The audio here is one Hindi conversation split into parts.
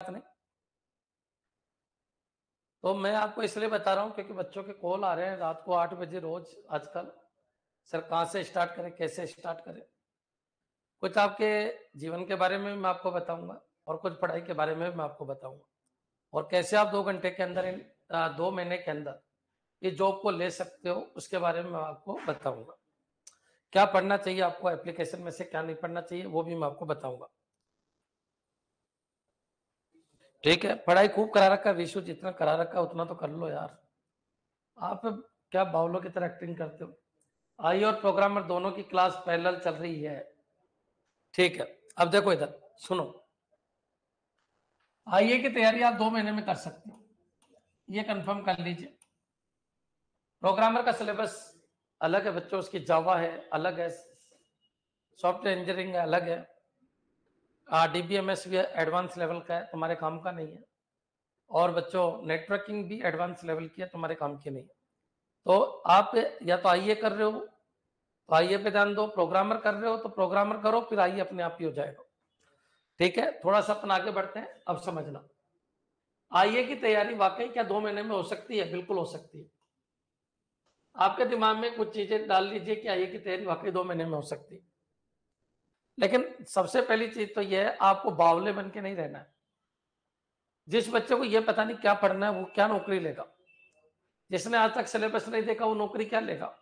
नहीं। तो मैं आपको इसलिए बता रहा हूँ क्योंकि बच्चों के कॉल आ रहे हैं रात को 8 बजे रोज आजकल। सर कहाँ से स्टार्ट करें, कैसे स्टार्ट करें? कुछ आपके जीवन के बारे में मैं आपको बताऊंगा और कुछ पढ़ाई के बारे में मैं आपको बताऊंगा और कैसे आप 2 घंटे के अंदर 2 महीने के अंदर ये जॉब को ले सकते हो उसके बारे में मैं आपको बताऊंगा। क्या पढ़ना चाहिए आपको एप्लीकेशन में से, क्या नहीं पढ़ना चाहिए वो भी मैं आपको बताऊंगा। ठीक है, पढ़ाई खूब करा रखा विशु, जितना करा रखा उतना तो कर लो यार। आप क्या बावलों की तरह एक्टिंग करते हो? आई और प्रोग्रामर दोनों की क्लास पैरेलल चल रही है। ठीक है, अब देखो इधर सुनो। आईए की तैयारी आप 2 महीने में कर सकते हो, ये कंफर्म कर लीजिए। प्रोग्रामर का सिलेबस अलग है बच्चों, उसकी जावा है अलग है, सॉफ्टवेयर इंजीनियरिंग अलग है, डीबीएमएस भी एडवांस लेवल का है, तुम्हारे काम का नहीं है। और बच्चों नेटवर्किंग भी एडवांस लेवल की है, तुम्हारे काम की नहीं है। तो आप या तो आईए कर रहे हो तो आईए पे ध्यान दो, प्रोग्रामर कर रहे हो तो प्रोग्रामर करो, फिर आईए अपने आप ही हो जाएगा। ठीक है, थोड़ा सा अपन आगे बढ़ते हैं। अब समझना, आईए की तैयारी वाकई क्या 2 महीने में हो सकती है? बिल्कुल हो सकती है। आपके दिमाग में कुछ चीजें डाल लीजिए कि आईए की तैयारी वाकई 2 महीने में हो सकती है। लेकिन सबसे पहली चीज तो यह है, आपको बावले बन के नहीं रहना है। जिस बच्चे को यह पता नहीं क्या पढ़ना है वो क्या नौकरी लेगा? जिसने आज तक सिलेबस नहीं देखा वो नौकरी क्या लेगा?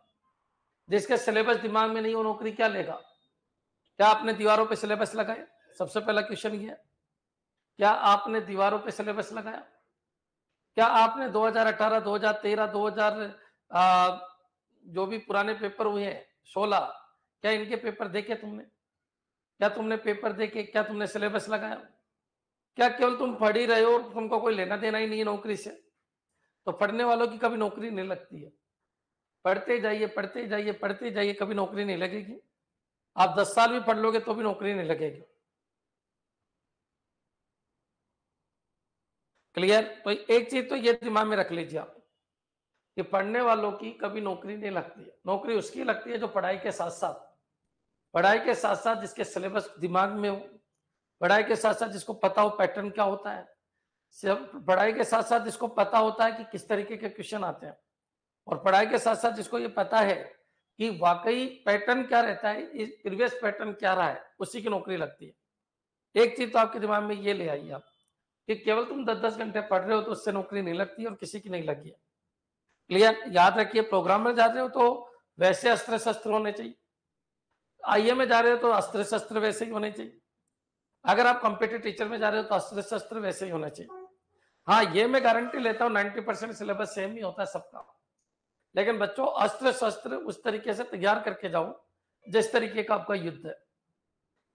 जिसके सिलेबस दिमाग में नहीं वो नौकरी क्या लेगा? क्या आपने दीवारों पे सिलेबस लगाए? सबसे पहला क्वेश्चन ये है, क्या आपने दीवारों पे सिलेबस लगाया? क्या आपने 2018, 2013, 2000 जो भी पुराने पेपर हुए हैं 16, क्या इनके पेपर देखे तुमने? क्या तुमने पेपर देखे? क्या तुमने सिलेबस लगाया? क्या केवल तुम पढ़ ही रहे हो और तुमको कोई लेना देना ही नहीं है नौकरी से? तो पढ़ने वालों की कभी नौकरी नहीं लगती है। पढ़ते जाइए, पढ़ते जाइए, पढ़ते जाइए, कभी नौकरी नहीं लगेगी। आप 10 साल भी पढ़ लोगे तो भी नौकरी नहीं लगेगी। क्लियर? तो एक चीज तो ये दिमाग में रख लीजिए आप कि पढ़ने वालों की कभी नौकरी नहीं लगती है। नौकरी उसकी लगती है जो पढ़ाई के साथ साथ जिसके सिलेबस दिमाग में हो, पढ़ाई के साथ साथ जिसको पता हो पैटर्न क्या होता है, सिर्फ पढ़ाई के साथ साथ जिसको पता होता है कि किस तरीके के क्वेश्चन आते हैं, और पढ़ाई के साथ साथ जिसको ये पता है कि वाकई पैटर्न क्या रहता है, इस प्रीवियस पैटर्न क्या रहा है, उसी की नौकरी लगती है। एक चीज तो आपके दिमाग में ये ले आइए आप कि केवल तुम 10-10 घंटे पढ़ रहे हो तो उससे नौकरी नहीं लगती और किसी की नहीं लगी है। क्लियर? याद रखिए, प्रोग्राम में जा रहे हो तो वैसे अस्त्र शस्त्र होने चाहिए, आईए में जा रहे हो तो अस्त्र शस्त्र वैसे ही होने चाहिए, अगर आप कंप्यूटर टीचर में जा रहे हो तो अस्त्र शस्त्र वैसे ही होना चाहिए। हाँ, ये मैं गारंटी लेता हूँ 90% सिलेबस सेम ही होता है सबका, लेकिन बच्चों अस्त्र शस्त्र उस तरीके से तैयार करके जाओ जिस तरीके का आपका युद्ध है।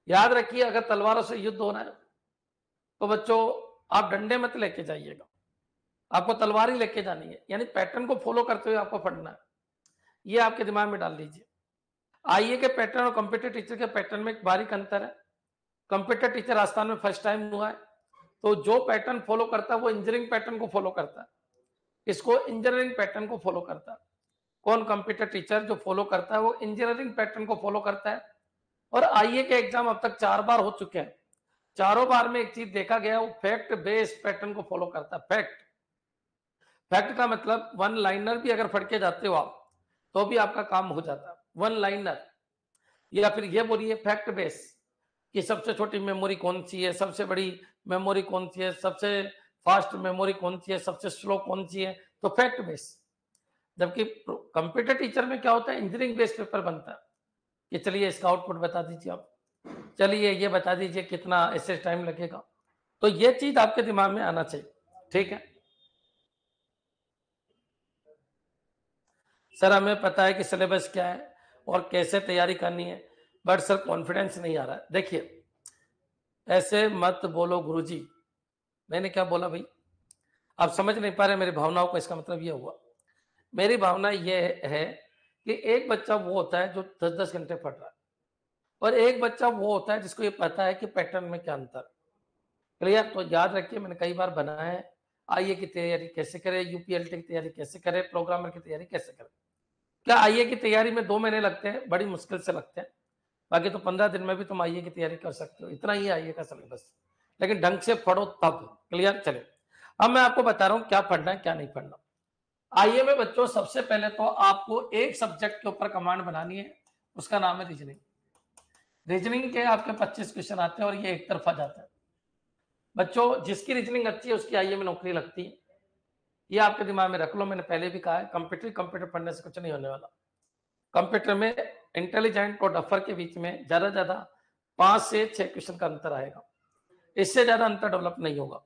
याद रखिए, अगर तलवारों से युद्ध हो रहा है तो बच्चों आप डंडे मत लेके जाइएगा, आपको तलवार ही लेके जानी है, यानी पैटर्न को फॉलो करते हुए आपको पढ़ना है। ये आपके दिमाग में डाल लीजिए। आईए के पैटर्न और कंप्यूटर टीचर के पैटर्न में एक बारीक अंतर है। कंप्यूटर टीचर राजस्थान में फर्स्ट टाइम हुआ है, तो जो पैटर्न फॉलो करता है वो इंजीनियरिंग पैटर्न को फॉलो करता है, इसको इंजीनियरिंग पैटर्न को फॉलो करता है। कौन? कंप्यूटर टीचर जो फॉलो करता है वो इंजीनियरिंग पैटर्न को फॉलो करता है। और आईए के एग्जाम अब तक 4 बार हो चुके हैं, चारों बार में एक चीज देखा गया, वो फैक्ट बेस्ड पैटर्न को फॉलो करता है। फैक्ट, फैक्ट का मतलब वन लाइनर भी अगर पढ़ के जाते हो आप तो भी आपका काम हो जाता है, वन लाइनर। या फिर ये बोलिए फैक्ट बेस कि सबसे छोटी मेमोरी कौन सी है, सबसे बड़ी मेमोरी कौन सी है, सबसे फास्ट मेमोरी कौन सी है, सबसे स्लो कौन सी है, तो फैक्ट बेस। जबकि कंप्यूटर टीचर में क्या होता है, इंजीनियरिंग बेस्ड पेपर बनता है कि चलिए इसका आउटपुट बता दीजिए आप, चलिए ये बता दीजिए कितना ऐसे टाइम लगेगा। तो ये चीज आपके दिमाग में आना चाहिए। ठीक है सर, हमें पता है कि सिलेबस क्या है और कैसे तैयारी करनी है, बट सर कॉन्फिडेंस नहीं आ रहा है। देखिए, ऐसे मत बोलो गुरुजी। मैंने क्या बोला भाई? आप समझ नहीं पा रहे मेरी भावनाओं को, इसका मतलब ये हुआ। मेरी भावना ये है कि एक बच्चा वो होता है जो 10-10 घंटे पढ़ रहा है, और एक बच्चा वो होता है जिसको ये पता है कि पैटर्न में क्या अंतर। क्लियर? तो याद रखिए, मैंने कई बार बनाया है, आईए की तैयारी कैसे करें, यूपीएलटी की तैयारी कैसे करें, प्रोग्रामर की तैयारी कैसे करें। क्या आईए की तैयारी में 2 महीने लगते हैं? बड़ी मुश्किल से लगते हैं। बाकी तो 15 दिन में भी तुम आईए की तैयारी कर सकते हो, इतना ही आईए का सिलेबस। लेकिन ढंग से पढ़ो तब। क्लियर? चले, अब मैं आपको बता रहा हूं क्या पढ़ना है क्या नहीं पढ़ना। आइए में बच्चों, सबसे पहले तो आपको एक सब्जेक्ट के ऊपर कमांड बनानी है, उसका नाम है रीजनिंग। रीजनिंग के आपके 25 क्वेश्चन आते हैं और ये एक तरफा जाता है। बच्चों जिसकी रीजनिंग अच्छी है उसकी आईए में नौकरी लगती है, ये आपके दिमाग में रख लो। मैंने पहले भी कहा है, कंप्यूटर पढ़ने से कुछ नहीं होने वाला। कंप्यूटर में इंटेलिजेंट और डफर के बीच में ज्यादा 5 से 6 क्वेश्चन का अंतर आएगा, इससे ज्यादा अंतर डेवलप नहीं होगा।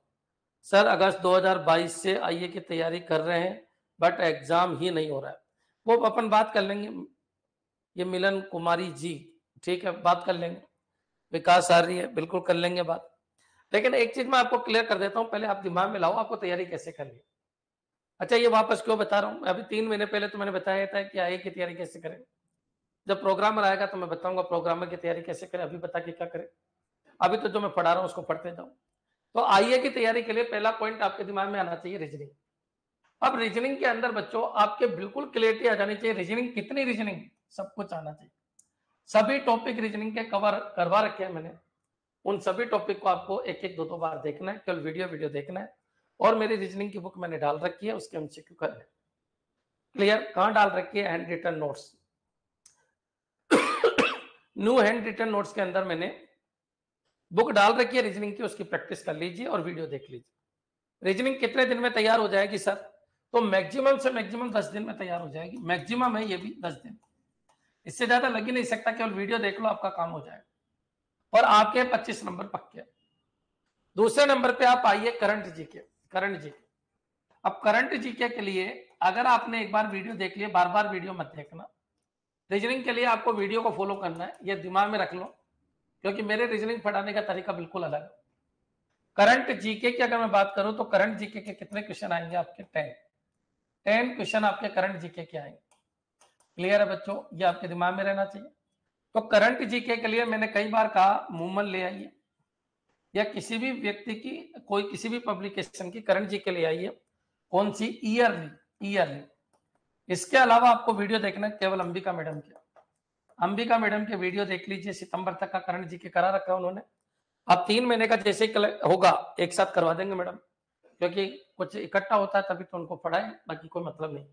सर अगस्त 2022 से आईए की तैयारी कर रहे हैं बट एग्जाम ही नहीं हो रहा है, वो अपन बात कर लेंगे। ये मिलन कुमारी जी, ठीक है, बात कर लेंगे। विकास आ रही है, बिल्कुल कर लेंगे बात। लेकिन एक चीज मैं आपको क्लियर कर देता हूं, पहले आप दिमाग में लाओ आपको तैयारी कैसे करनी है। अच्छा, ये वापस क्यों बता रहा हूँ, अभी 3 महीने पहले तो मैंने बताया था कि आईए की तैयारी कैसे करें। जब प्रोग्रामर आएगा तो मैं बताऊंगा प्रोग्रामर की तैयारी कैसे करें, अभी बता के क्या करें। अभी तो जो मैं पढ़ा रहा हूँ उसको पढ़ते जाओ। तो आईए की तैयारी के लिए पहला पॉइंट आपके दिमाग में आना चाहिए रीजनिंग। अब रीजनिंग के अंदर बच्चों आपके बिल्कुल क्लियरिटी आ जानी चाहिए। रीजनिंग कितनी रीजनिंग, सब कुछ आना चाहिए। सभी टॉपिक रीजनिंग के कवर करवा रखे हैं मैंने, उन सभी टॉपिक को आपको एक एक दो बार देखना है, केवल वीडियो देखना है। और मेरी रीजनिंग की बुक मैंने डाल रखी है, उसके एमसीक्यू करने। क्लियर? कहां डाल रखी है? Hand written notes. New hand written notes के अंदर मैंने बुक डाल रखी है रीजनिंग की, उसकी प्रैक्टिस कर लीजिए और वीडियो देख लीजिए। रीजनिंग कितने दिन में तैयार हो जाएगी सर? तो मैक्सिमम से मैक्सिमम 10 दिन में तैयार हो जाएगी, मैक्सिमम है ये भी 10 दिन, इससे ज्यादा लग ही नहीं सकता। केवल वीडियो देख लो आपका काम हो जाएगा और आपके 25 नंबर पक्के। दूसरे नंबर पे आप आइए करंट जीके। करंट जीके, अब करंट जीके के लिए अगर आपने एक बार वीडियो देख लिया, बार बार वीडियो मत देखना। रीजनिंग के लिए आपको वीडियो को फॉलो करना है, ये दिमाग में रख लो, क्योंकि मेरे रीजनिंग पढ़ाने का तरीका बिल्कुल अलग है। करंट जीके की अगर मैं बात करूं तो करंट जीके के कितने क्वेश्चन आएंगे आपके? 10 क्वेश्चन आपके करंट जीके के आएंगे। क्लियर है बच्चों? ये आपके दिमाग में रहना चाहिए। तो करंट जीके के लिए मैंने कई बार कहा मूवमेंट ले आइए, या किसी भी व्यक्ति की कोई किसी भी पब्लिकेशन की करंट जीके ले आइए। कौन सी? ईयरली। इसके अलावा आपको वीडियो देखना है केवल अंबिका मैडम की। अंबिका मैडम के वीडियो देख लीजिए, सितंबर तक का करंट जीके करा रखा है उन्होंने। अब 3 महीने का जैसे होगा एक साथ करवा देंगे मैडम, क्योंकि कुछ इकट्ठा होता है तभी तो उनको पढ़ाए, बाकी कोई मतलब नहीं।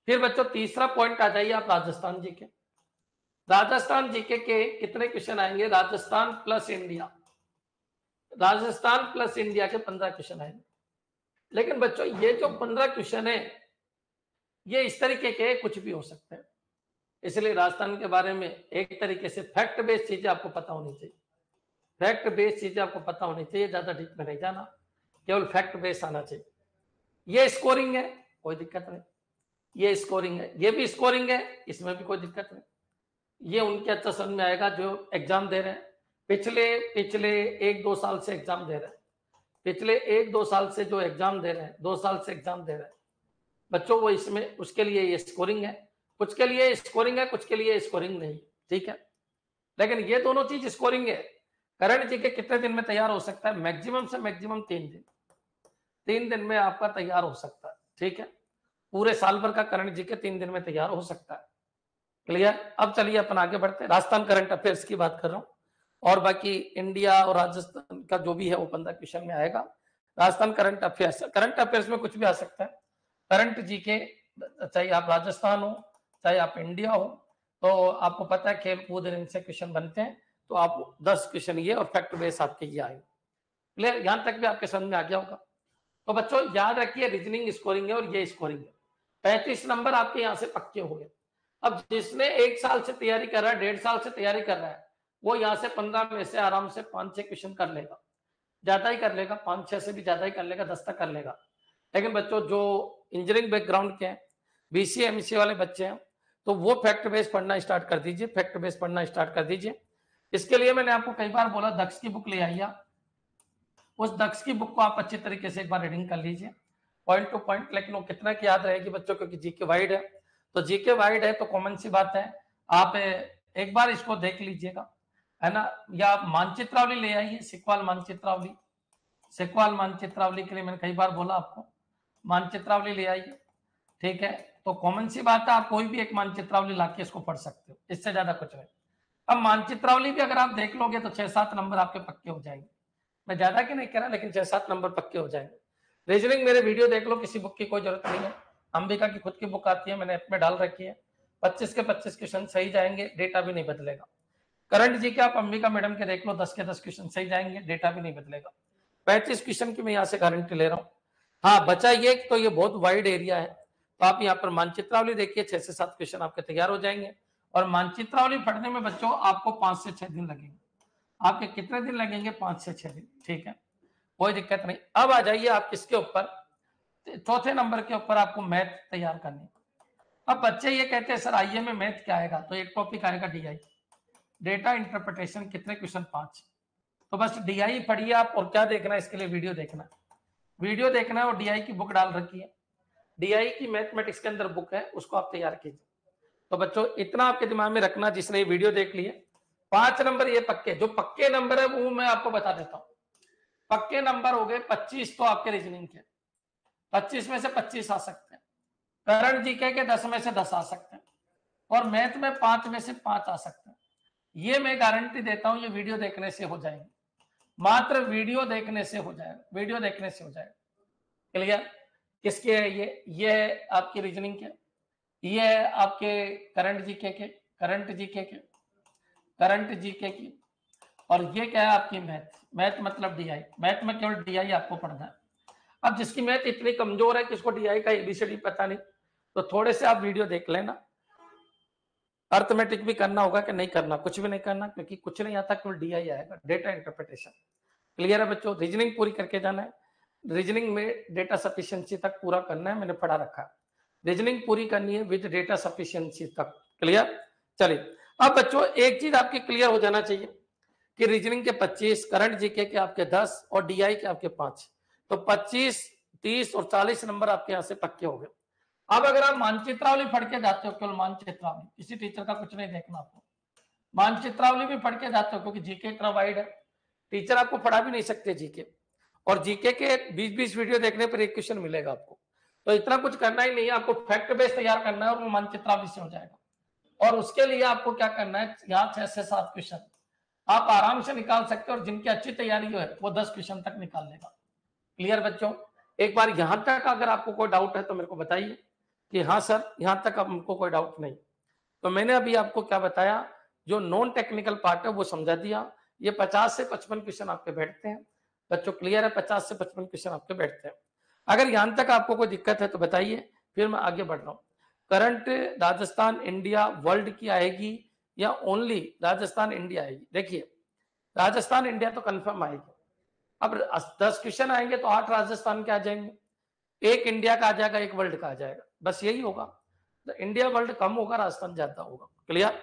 फिर बच्चों तीसरा पॉइंट आ जाइए आप राजस्थान जीके। राजस्थान जीके के कितने क्वेश्चन आएंगे? Rajasthan plus India, Rajasthan plus India के 15 क्वेश्चन आएंगे। लेकिन बच्चों ये जो 15 क्वेश्चन है ये इस तरीके के कुछ भी हो सकते हैं, इसलिए राजस्थान के बारे में एक तरीके से फैक्ट बेस्ड चीजें आपको पता होनी चाहिए। फैक्ट बेस्ड चीजें आपको पता होनी चाहिए, ज्यादा डीप में नहीं जाना, केवल फैक्ट बेस्ड आना चाहिए। ये स्कोरिंग है, कोई दिक्कत नहीं। ये स्कोरिंग है, ये भी स्कोरिंग है, इसमें भी कोई दिक्कत नहीं। ये उनके अच्छा समझ में आएगा जो एग्जाम दे रहे हैं, पिछले 1-2 साल से एग्जाम दे रहे हैं, पिछले 1-2 साल से जो एग्जाम दे रहे हैं, 2 साल से एग्जाम दे रहे हैं बच्चों, वो इसमें उसके लिए ये स्कोरिंग है। कुछ के लिए स्कोरिंग है, कुछ के लिए स्कोरिंग नहीं, ठीक है। लेकिन ये दोनों चीज स्कोरिंग है। करंट जीके कितने दिन में तैयार हो सकता है? मैक्सिमम से मैक्सिमम 3 दिन। 3 दिन में आपका तैयार हो सकता है, ठीक है। पूरे साल भर का करंट जीके 3 दिन में तैयार हो सकता है। क्लियर? अब चलिए अपन आगे बढ़ते हैं। राजस्थान करंट अफेयर्स की बात कर रहा हूँ, और बाकी इंडिया और राजस्थान का जो भी है वो 15 क्वेश्चन में आएगा। राजस्थान करंट अफेयर्स में कुछ भी आ सकता है। करंट जीके चाहे आप राजस्थान हो चाहे आप इंडिया हो, तो आपको पता है खेल कूद इनसे क्वेश्चन बनते हैं, तो आप 10 क्वेश्चन ये और फैक्ट बेस आपके ये आएंगे। क्लियर? यहां तक भी आपके समझ में आ गया होगा। तो बच्चों याद रखिए रीजनिंग स्कोरिंग है और ये स्कोरिंग है। 35 नंबर आपके यहाँ से पक्के हो गए। अब जिसने 1 साल से तैयारी कर रहा है, 1.5 साल से तैयारी कर रहा है, वो यहाँ से 15 में से आराम से 5-6 क्वेश्चन कर लेगा, ज्यादा ही कर लेगा, 5-6 से भी ज्यादा ही कर लेगा, 10 तक कर लेगा। लेकिन बच्चों जो इंजीनियरिंग बैकग्राउंड के हैं, बीसीए एमसीए वाले बच्चे हैं, तो वो फैक्ट बेस पढ़ना स्टार्ट कर दीजिए, फैक्ट बेस पढ़ना स्टार्ट कर दीजिए। इसके लिए मैंने आपको कई बार बोला दक्ष की बुक ले आइए। उस दक्ष की बुक को आप अच्छी तरीके से एक बार रीडिंग कर लीजिए पॉइंट टू पॉइंट। लेकिन वो कितना की याद रहेगी बच्चों, क्योंकि जीके वाइड है। तो जीके वाइड है तो कॉमन सी बात है, आप एक बार इसको देख लीजिएगा, है ना। या आप मानचित्रावली ले आइए, सिकवाल मानचित्रावली। सिकवाल मानचित्रावली के लिए मैंने कई बार बोला आपको, मानचित्रावली ले आइए, ठीक है। तो कॉमन सी बात है, आप कोई भी एक मानचित्रावली लाके इसको पढ़ सकते हो, इससे ज्यादा कुछ नहीं। अब मानचित्रावली भी अगर आप देख लोगे तो 6-7 नंबर आपके पक्के हो जाएंगे। मैं ज्यादा की नहीं कह रहा, लेकिन 6-7 नंबर पक्के हो जाएंगे। रीजनिंग मेरे वीडियो देख लो, किसी बुक की कोई जरूरत नहीं है, अंबिका की खुद की बुक आती है, मैंने ऐप में डाल रखी है। 25 के 25 क्वेश्चन सही जाएंगे, डेटा भी नहीं बदलेगा। करंट जी के आप अंबिका मैडम के देख लो, 10 के 10 क्वेश्चन सही जाएंगे, डेटा भी नहीं बदलेगा। 35 क्वेश्चन की मैं यहाँ से गारंटी ले रहा हूँ। हाँ, बचा ये तो ये बहुत वाइड एरिया है, तो आप यहाँ पर मानचित्रावली देखिए, 6 से 7 क्वेश्चन आपके तैयार हो जाएंगे। और मानचित्रावली पढ़ने में बच्चों आपको 5 से 6 दिन लगेंगे। आपके कितने दिन लगेंगे? 5 से 6 दिन, ठीक है, कोई दिक्कत नहीं। अब आ जाइए आप किसके ऊपर, चौथे नंबर के ऊपर आपको मैथ तैयार करनी है। अब बच्चे ये कहते हैं सर आईए में मैथ क्या आएगा, तो एक टॉपिक आएगा डीआई, डेटा इंटरप्रिटेशन, कितने क्वेश्चन? 5। तो बस डीआई पढ़िए आप, और क्या देखना है इसके लिए? वीडियो देखना, वीडियो देखना है, और डीआई की बुक डाल रखी है, डीआई की मैथमेटिक्स के अंदर बुक है, उसको आप तैयार कीजिए। तो बच्चों इतना आपके दिमाग में रखना, जिसने ये वीडियो देख लिए, 5 नंबर ये पक्के, जो पक्के नंबर है वो मैं आपको बता देता हूं। पक्के नंबर हो गए 25 तो आपके रीजनिंग के, 25 में से 25 आ सकते हैं। करंट जीके के 10 में से 10 आ सकते हैं, और मैथ में 5 में से 5 आ सकते हैं। ये मैं गारंटी देता हूं, ये वीडियो देखने से हो जाएंगे, मात्र वीडियो देखने से हो जाएगा, वीडियो देखने से हो जाएगा। क्लियर? किसके है ये है आपकी रीजनिंग के, ये है आपके करंट जीके के, करंट जीके के, करंट जीके की, और ये क्या है आपकी मैथ, मैथ मतलब डीआई, मैथ में केवल डीआई आपको पढ़ना है। अब जिसकी मैथ इतनी कमजोर है कि उसको डीआई का एबीसीडी पता नहीं, तो थोड़े से आप वीडियो देख लेना। अर्थमेटिक भी करना होगा कि नहीं करना? कुछ भी नहीं करना, क्योंकि कुछ नहीं आता, केवल डीआई आएगा, डेटा इंटरप्रिटेशन। क्लियर है बच्चों? रीजनिंग पूरी करके जाना है, रीजनिंग में डेटा सफिशिएंसी तक पूरा करना है, मैंने पढ़ा रखा है, रीजनिंग पूरी करनी है विद डेटा सफिशिएंसी तक। क्लियर? चलिए, अब बच्चों एक चीज आपके क्लियर हो जाना चाहिए कि रीजनिंग के 25, करंट जीके के आपके 10 और डीआई के आपके 5, तो 25, 30 और 40 नंबर आपके यहाँ से पक्के हो गए। अब अगर आप मानचित्रावली पढ़ के जाते हो, केवल मानचित्रावली, किसी टीचर का कुछ नहीं देखना आपको, मानचित्रावली भी पढ़ के जाते हो, क्योंकि जीके इतना वाइड है, टीचर आपको पढ़ा भी नहीं सकते जीके, और जीके के 20-20 वीडियो देखने पर एक क्वेश्चन मिलेगा आपको, तो इतना कुछ करना ही नहीं है, आपको फैक्ट बेस तैयार करना है, और वो मानचित्रावली से हो जाएगा। और उसके लिए आपको क्या करना है, यहाँ 6 से 7 क्वेश्चन आप आराम से निकाल सकते हो, और जिनकी अच्छी तैयारी है वो 10 क्वेश्चन तक निकाल लेगा। क्लियर बच्चों? एक बार यहां तक अगर आपको कोई डाउट है तो मेरे को बताइए कि हाँ सर यहां तक हमको कोई डाउट नहीं। तो मैंने अभी आपको क्या बताया, जो नॉन टेक्निकल पार्ट है वो समझा दिया। ये 50 से 55 क्वेश्चन आपके बैठते हैं बच्चों, क्लियर है? 50 से 55 क्वेश्चन आपके बैठते हैं। अगर यहां तक आपको कोई दिक्कत है तो बताइए, फिर मैं आगे बढ़ रहा हूँ। करंट राजस्थान इंडिया वर्ल्ड की आएगी या ओनली राजस्थान इंडिया आएगी? देखिए, राजस्थान इंडिया तो कंफर्म आएगी। अब 10 क्वेश्चन आएंगे तो 8 राजस्थान के आ जाएंगे, एक इंडिया का आ जाएगा, एक वर्ल्ड का आ जाएगा, बस यही होगा। तो इंडिया वर्ल्ड कम होगा, राजस्थान ज्यादा होगा। क्लियर?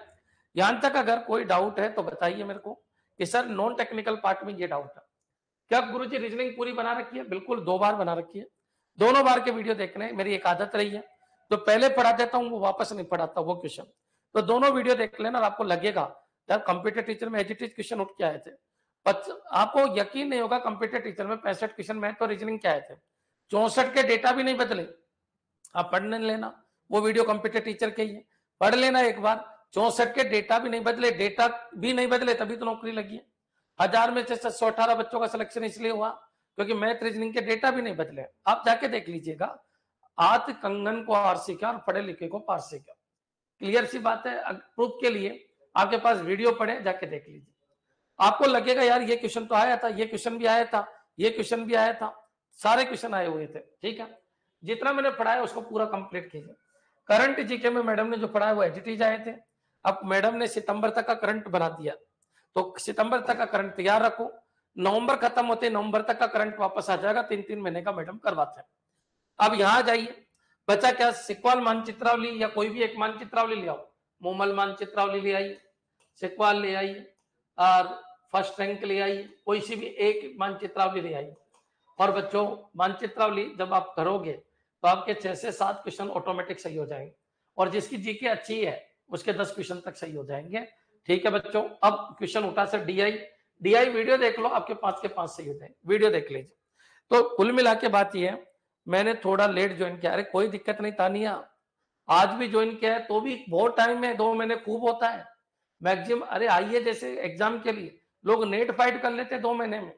यहां तक अगर कोई डाउट है तो बताइए मेरे को कि सर नॉन टेक्निकल पार्ट में ये डाउट है क्या? गुरुजी रीजनिंग पूरी बना रखी है? बिल्कुल 2 बार बना रखी है, दोनों बार के वीडियो देखने मेरी एक आदत रही है, तो पहले पढ़ा देता हूँ, वो वापस नहीं पढ़ाता वो क्वेश्चन, तो दोनों वीडियो देख लेना, और आपको लगेगा यार कंप्यूटर टीचर में एजिटेज क्वेश्चन उठ के आए थे। आपको यकीन नहीं होगा, कंप्यूटर टीचर में 65 क्वेश्चन मैथ और रीजनिंग के आए थे, 64 के डेटा भी नहीं बदले। आप पढ़ने लेना, वो वीडियो कंप्यूटर टीचर के ही है, पढ़ लेना एक बार, 64 के डेटा भी नहीं बदले, डेटा भी नहीं बदले तभी तो नौकरी लगी है। 1000 में से 118 बच्चों का सिलेक्शन इसलिए हुआ क्योंकि मैथ रीजनिंग के डेटा भी नहीं बदले। आप जाके देख लीजिएगा, आत कंगन को आर सीखा और पढ़े लिखे को पार सीखा। क्लियर सी बात है। प्रूफ के लिए आपके पास वीडियो पढ़े, जाके देख लीजिए, आपको लगेगा यार ये क्वेश्चन तो आया था, ये क्वेश्चन भी आया था, ये क्वेश्चन भी आया था, सारे क्वेश्चन आए हुए थे। ठीक है, जितना मैंने पढ़ाया उसको पूरा कंप्लीट कीजिए। करंट जीके में मैडम ने जो पढ़ाया वो एजिटीज आए थे, अब मैडम ने सितंबर तक का करंट बना दिया, तो सितंबर तक का करंट तैयार रखो, नवंबर खत्म होते नवंबर तक का करंट वापस आ जाएगा, 3-3 महीने का मैडम करवाते हैं। अब यहां जाइए, बचा क्या? सिक्वाल मानचित्रावली या कोई भी एक मानचित्रावली ले आओ, मोमल मानचित्रावली ले आइए, सिक्वाल ले आइए, और फर्स्ट रैंक ले आइए, कोई सी भी एक मानचित्रावली ले आइए। और बच्चों मानचित्रावली जब आप करोगे तो आपके 6 से 7 क्वेश्चन ऑटोमेटिक सही हो जाएंगे, और जिसकी जीके अच्छी है उसके 10 क्वेश्चन तक सही हो जाएंगे। ठीक है बच्चों, अब क्वेश्चन उठा सर डीआई वीडियो देख लो, आपके 5 के 5 सही हो जाएंगे, वीडियो देख लीजिए। तो कुल मिला के बात यह है, मैंने थोड़ा लेट ज्वाइन किया, अरे कोई दिक्कत नहीं तानिया, आज भी ज्वाइन किया है तो भी बहुत टाइम है, 2 महीने खूब होता है मैक्सिमम। अरे आइए, जैसे एग्जाम के लिए लोग नेट फाइट कर लेते हैं 2 महीने में,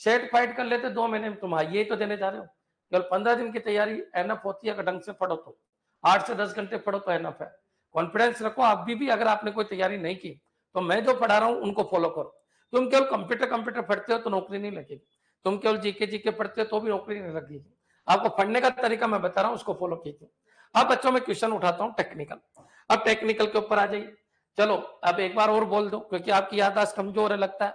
सेट फाइट कर लेते 2 महीने में, तुम ये तो देने जा रहे हो। केवल 15 दिन की तैयारी एनफ होती है, अगर ढंग से पढ़ो तो 8 से 10 घंटे पढ़ो तो एनफ है। कॉन्फिडेंस रखो। आप भी अगर आपने कोई तैयारी नहीं की तो मैं जो पढ़ा रहा हूँ उनको फॉलो करो। तुम केवल कंप्यूटर पढ़ते हो तो नौकरी नहीं लगेगी, तुम केवल जीके पढ़ते हो तो भी नौकरी नहीं लगेगी। आपको पढ़ने का तरीका मैं बता रहा हूँ, उसको फॉलो कीजिए। अब बच्चों में क्वेश्चन उठाता हूँ टेक्निकल। अब टेक्निकल के ऊपर आ जाइए। चलो अब एक बार और बोल दो, क्योंकि आपकी याददाश्त कमजोर है लगता है।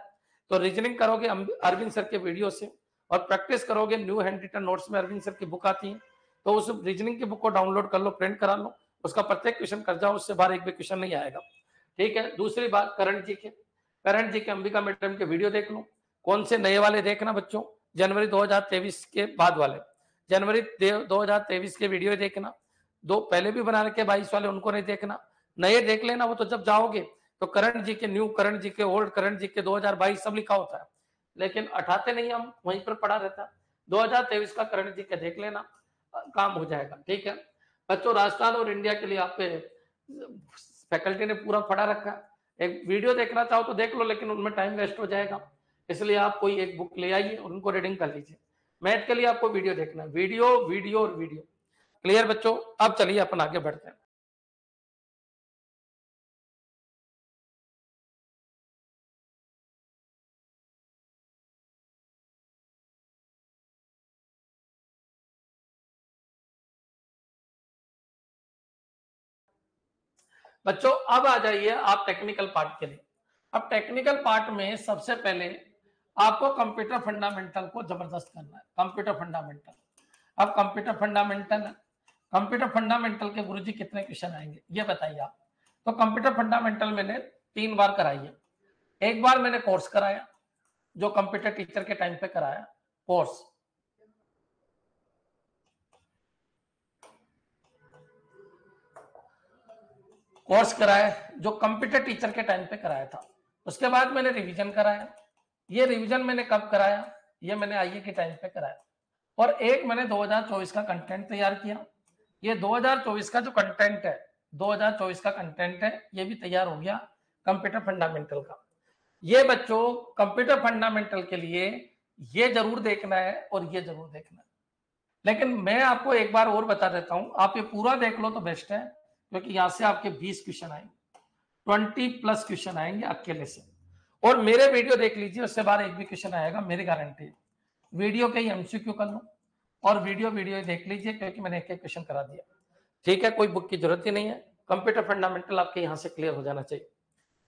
तो रीजनिंग करोगे अरविंद सर के वीडियो से, और प्रैक्टिस करोगे न्यू हैंड रिटन नोट्स में अरविंद सर की बुक आती है, तो उस रीजनिंग की बुक को डाउनलोड कर लो, प्रिंट करा लो, उसका प्रत्येक क्वेश्चन कर जाओ, उससे बाहर एक भी क्वेश्चन नहीं आएगा। ठीक है। दूसरी बात, करंट जी के अंबिका मैडम के वीडियो देख लो। कौन से नए वाले देखना बच्चों, जनवरी 2023 के बाद वाले, जनवरी 2023 के वीडियो देखना। दो पहले भी बना रखे 22 वाले, उनको नहीं देखना, नए देख लेना। वो तो जब जाओगे तो करंट जी के, न्यू करंट जी के, ओल्ड करंट जी के 2022 सब लिखा होता है, लेकिन उठाते नहीं हम, वहीं पर पड़ा रहता है। 2023 का करंट जी के देख लेना, काम हो जाएगा। ठीक है बच्चों, राजस्थान और इंडिया के लिए आप पे फैकल्टी ने पूरा पढ़ा रखा है। एक वीडियो देखना चाहो तो देख लो, लेकिन उनमें टाइम वेस्ट हो जाएगा, इसलिए आप कोई एक बुक ले आइए और उनको रीडिंग कर लीजिए। मैथ के लिए आपको वीडियो देखना है, वीडियो वीडियो और वीडियो। क्लियर बच्चों। अब चलिए अपन आगे बढ़ते हैं। बच्चों अब आ जाइए आप टेक्निकल पार्ट के लिए। अब टेक्निकल पार्ट में सबसे पहले आपको कंप्यूटर फंडामेंटल को जबरदस्त करना है। कंप्यूटर फंडामेंटल, अब कंप्यूटर फंडामेंटल के गुरुजी कितने क्वेश्चन आएंगे ये बताइए आप। तो कंप्यूटर फंडामेंटल मैंने 3 बार कराई है। एक बार मैंने कोर्स कराया, जो कंप्यूटर टीचर के टाइम पे कराया कोर्स कराया, जो कंप्यूटर टीचर के टाइम पे कराया था। उसके बाद मैंने रिवीजन कराया। ये रिवीजन मैंने कब कराया, ये मैंने आईए के टाइम पे कराया। और एक मैंने 2024 का कंटेंट तैयार किया। ये 2024 का जो कंटेंट है, 2024 का कंटेंट है, ये भी तैयार हो गया कंप्यूटर फंडामेंटल का। ये बच्चों कंप्यूटर फंडामेंटल के लिए ये जरूर देखना है और ये जरूर देखना है। लेकिन मैं आपको एक बार और बता देता हूं, आप ये पूरा देख लो तो बेस्ट है, क्योंकि यहां से आपके 20 क्वेश्चन आएंगे, 20+ क्वेश्चन आएंगे अकेले से। और मेरे वीडियो देख लीजिए, उससे बाहर एक भी क्वेश्चन आएगा, मेरी गारंटी है। वीडियो के ही एमसीक्यू कर लो और वीडियो देख लीजिए, क्योंकि मैंने एक एक क्वेश्चन करा दिया। ठीक है, कोई बुक की जरूरत ही नहीं है। कंप्यूटर फंडामेंटल आपके यहाँ से क्लियर हो जाना चाहिए।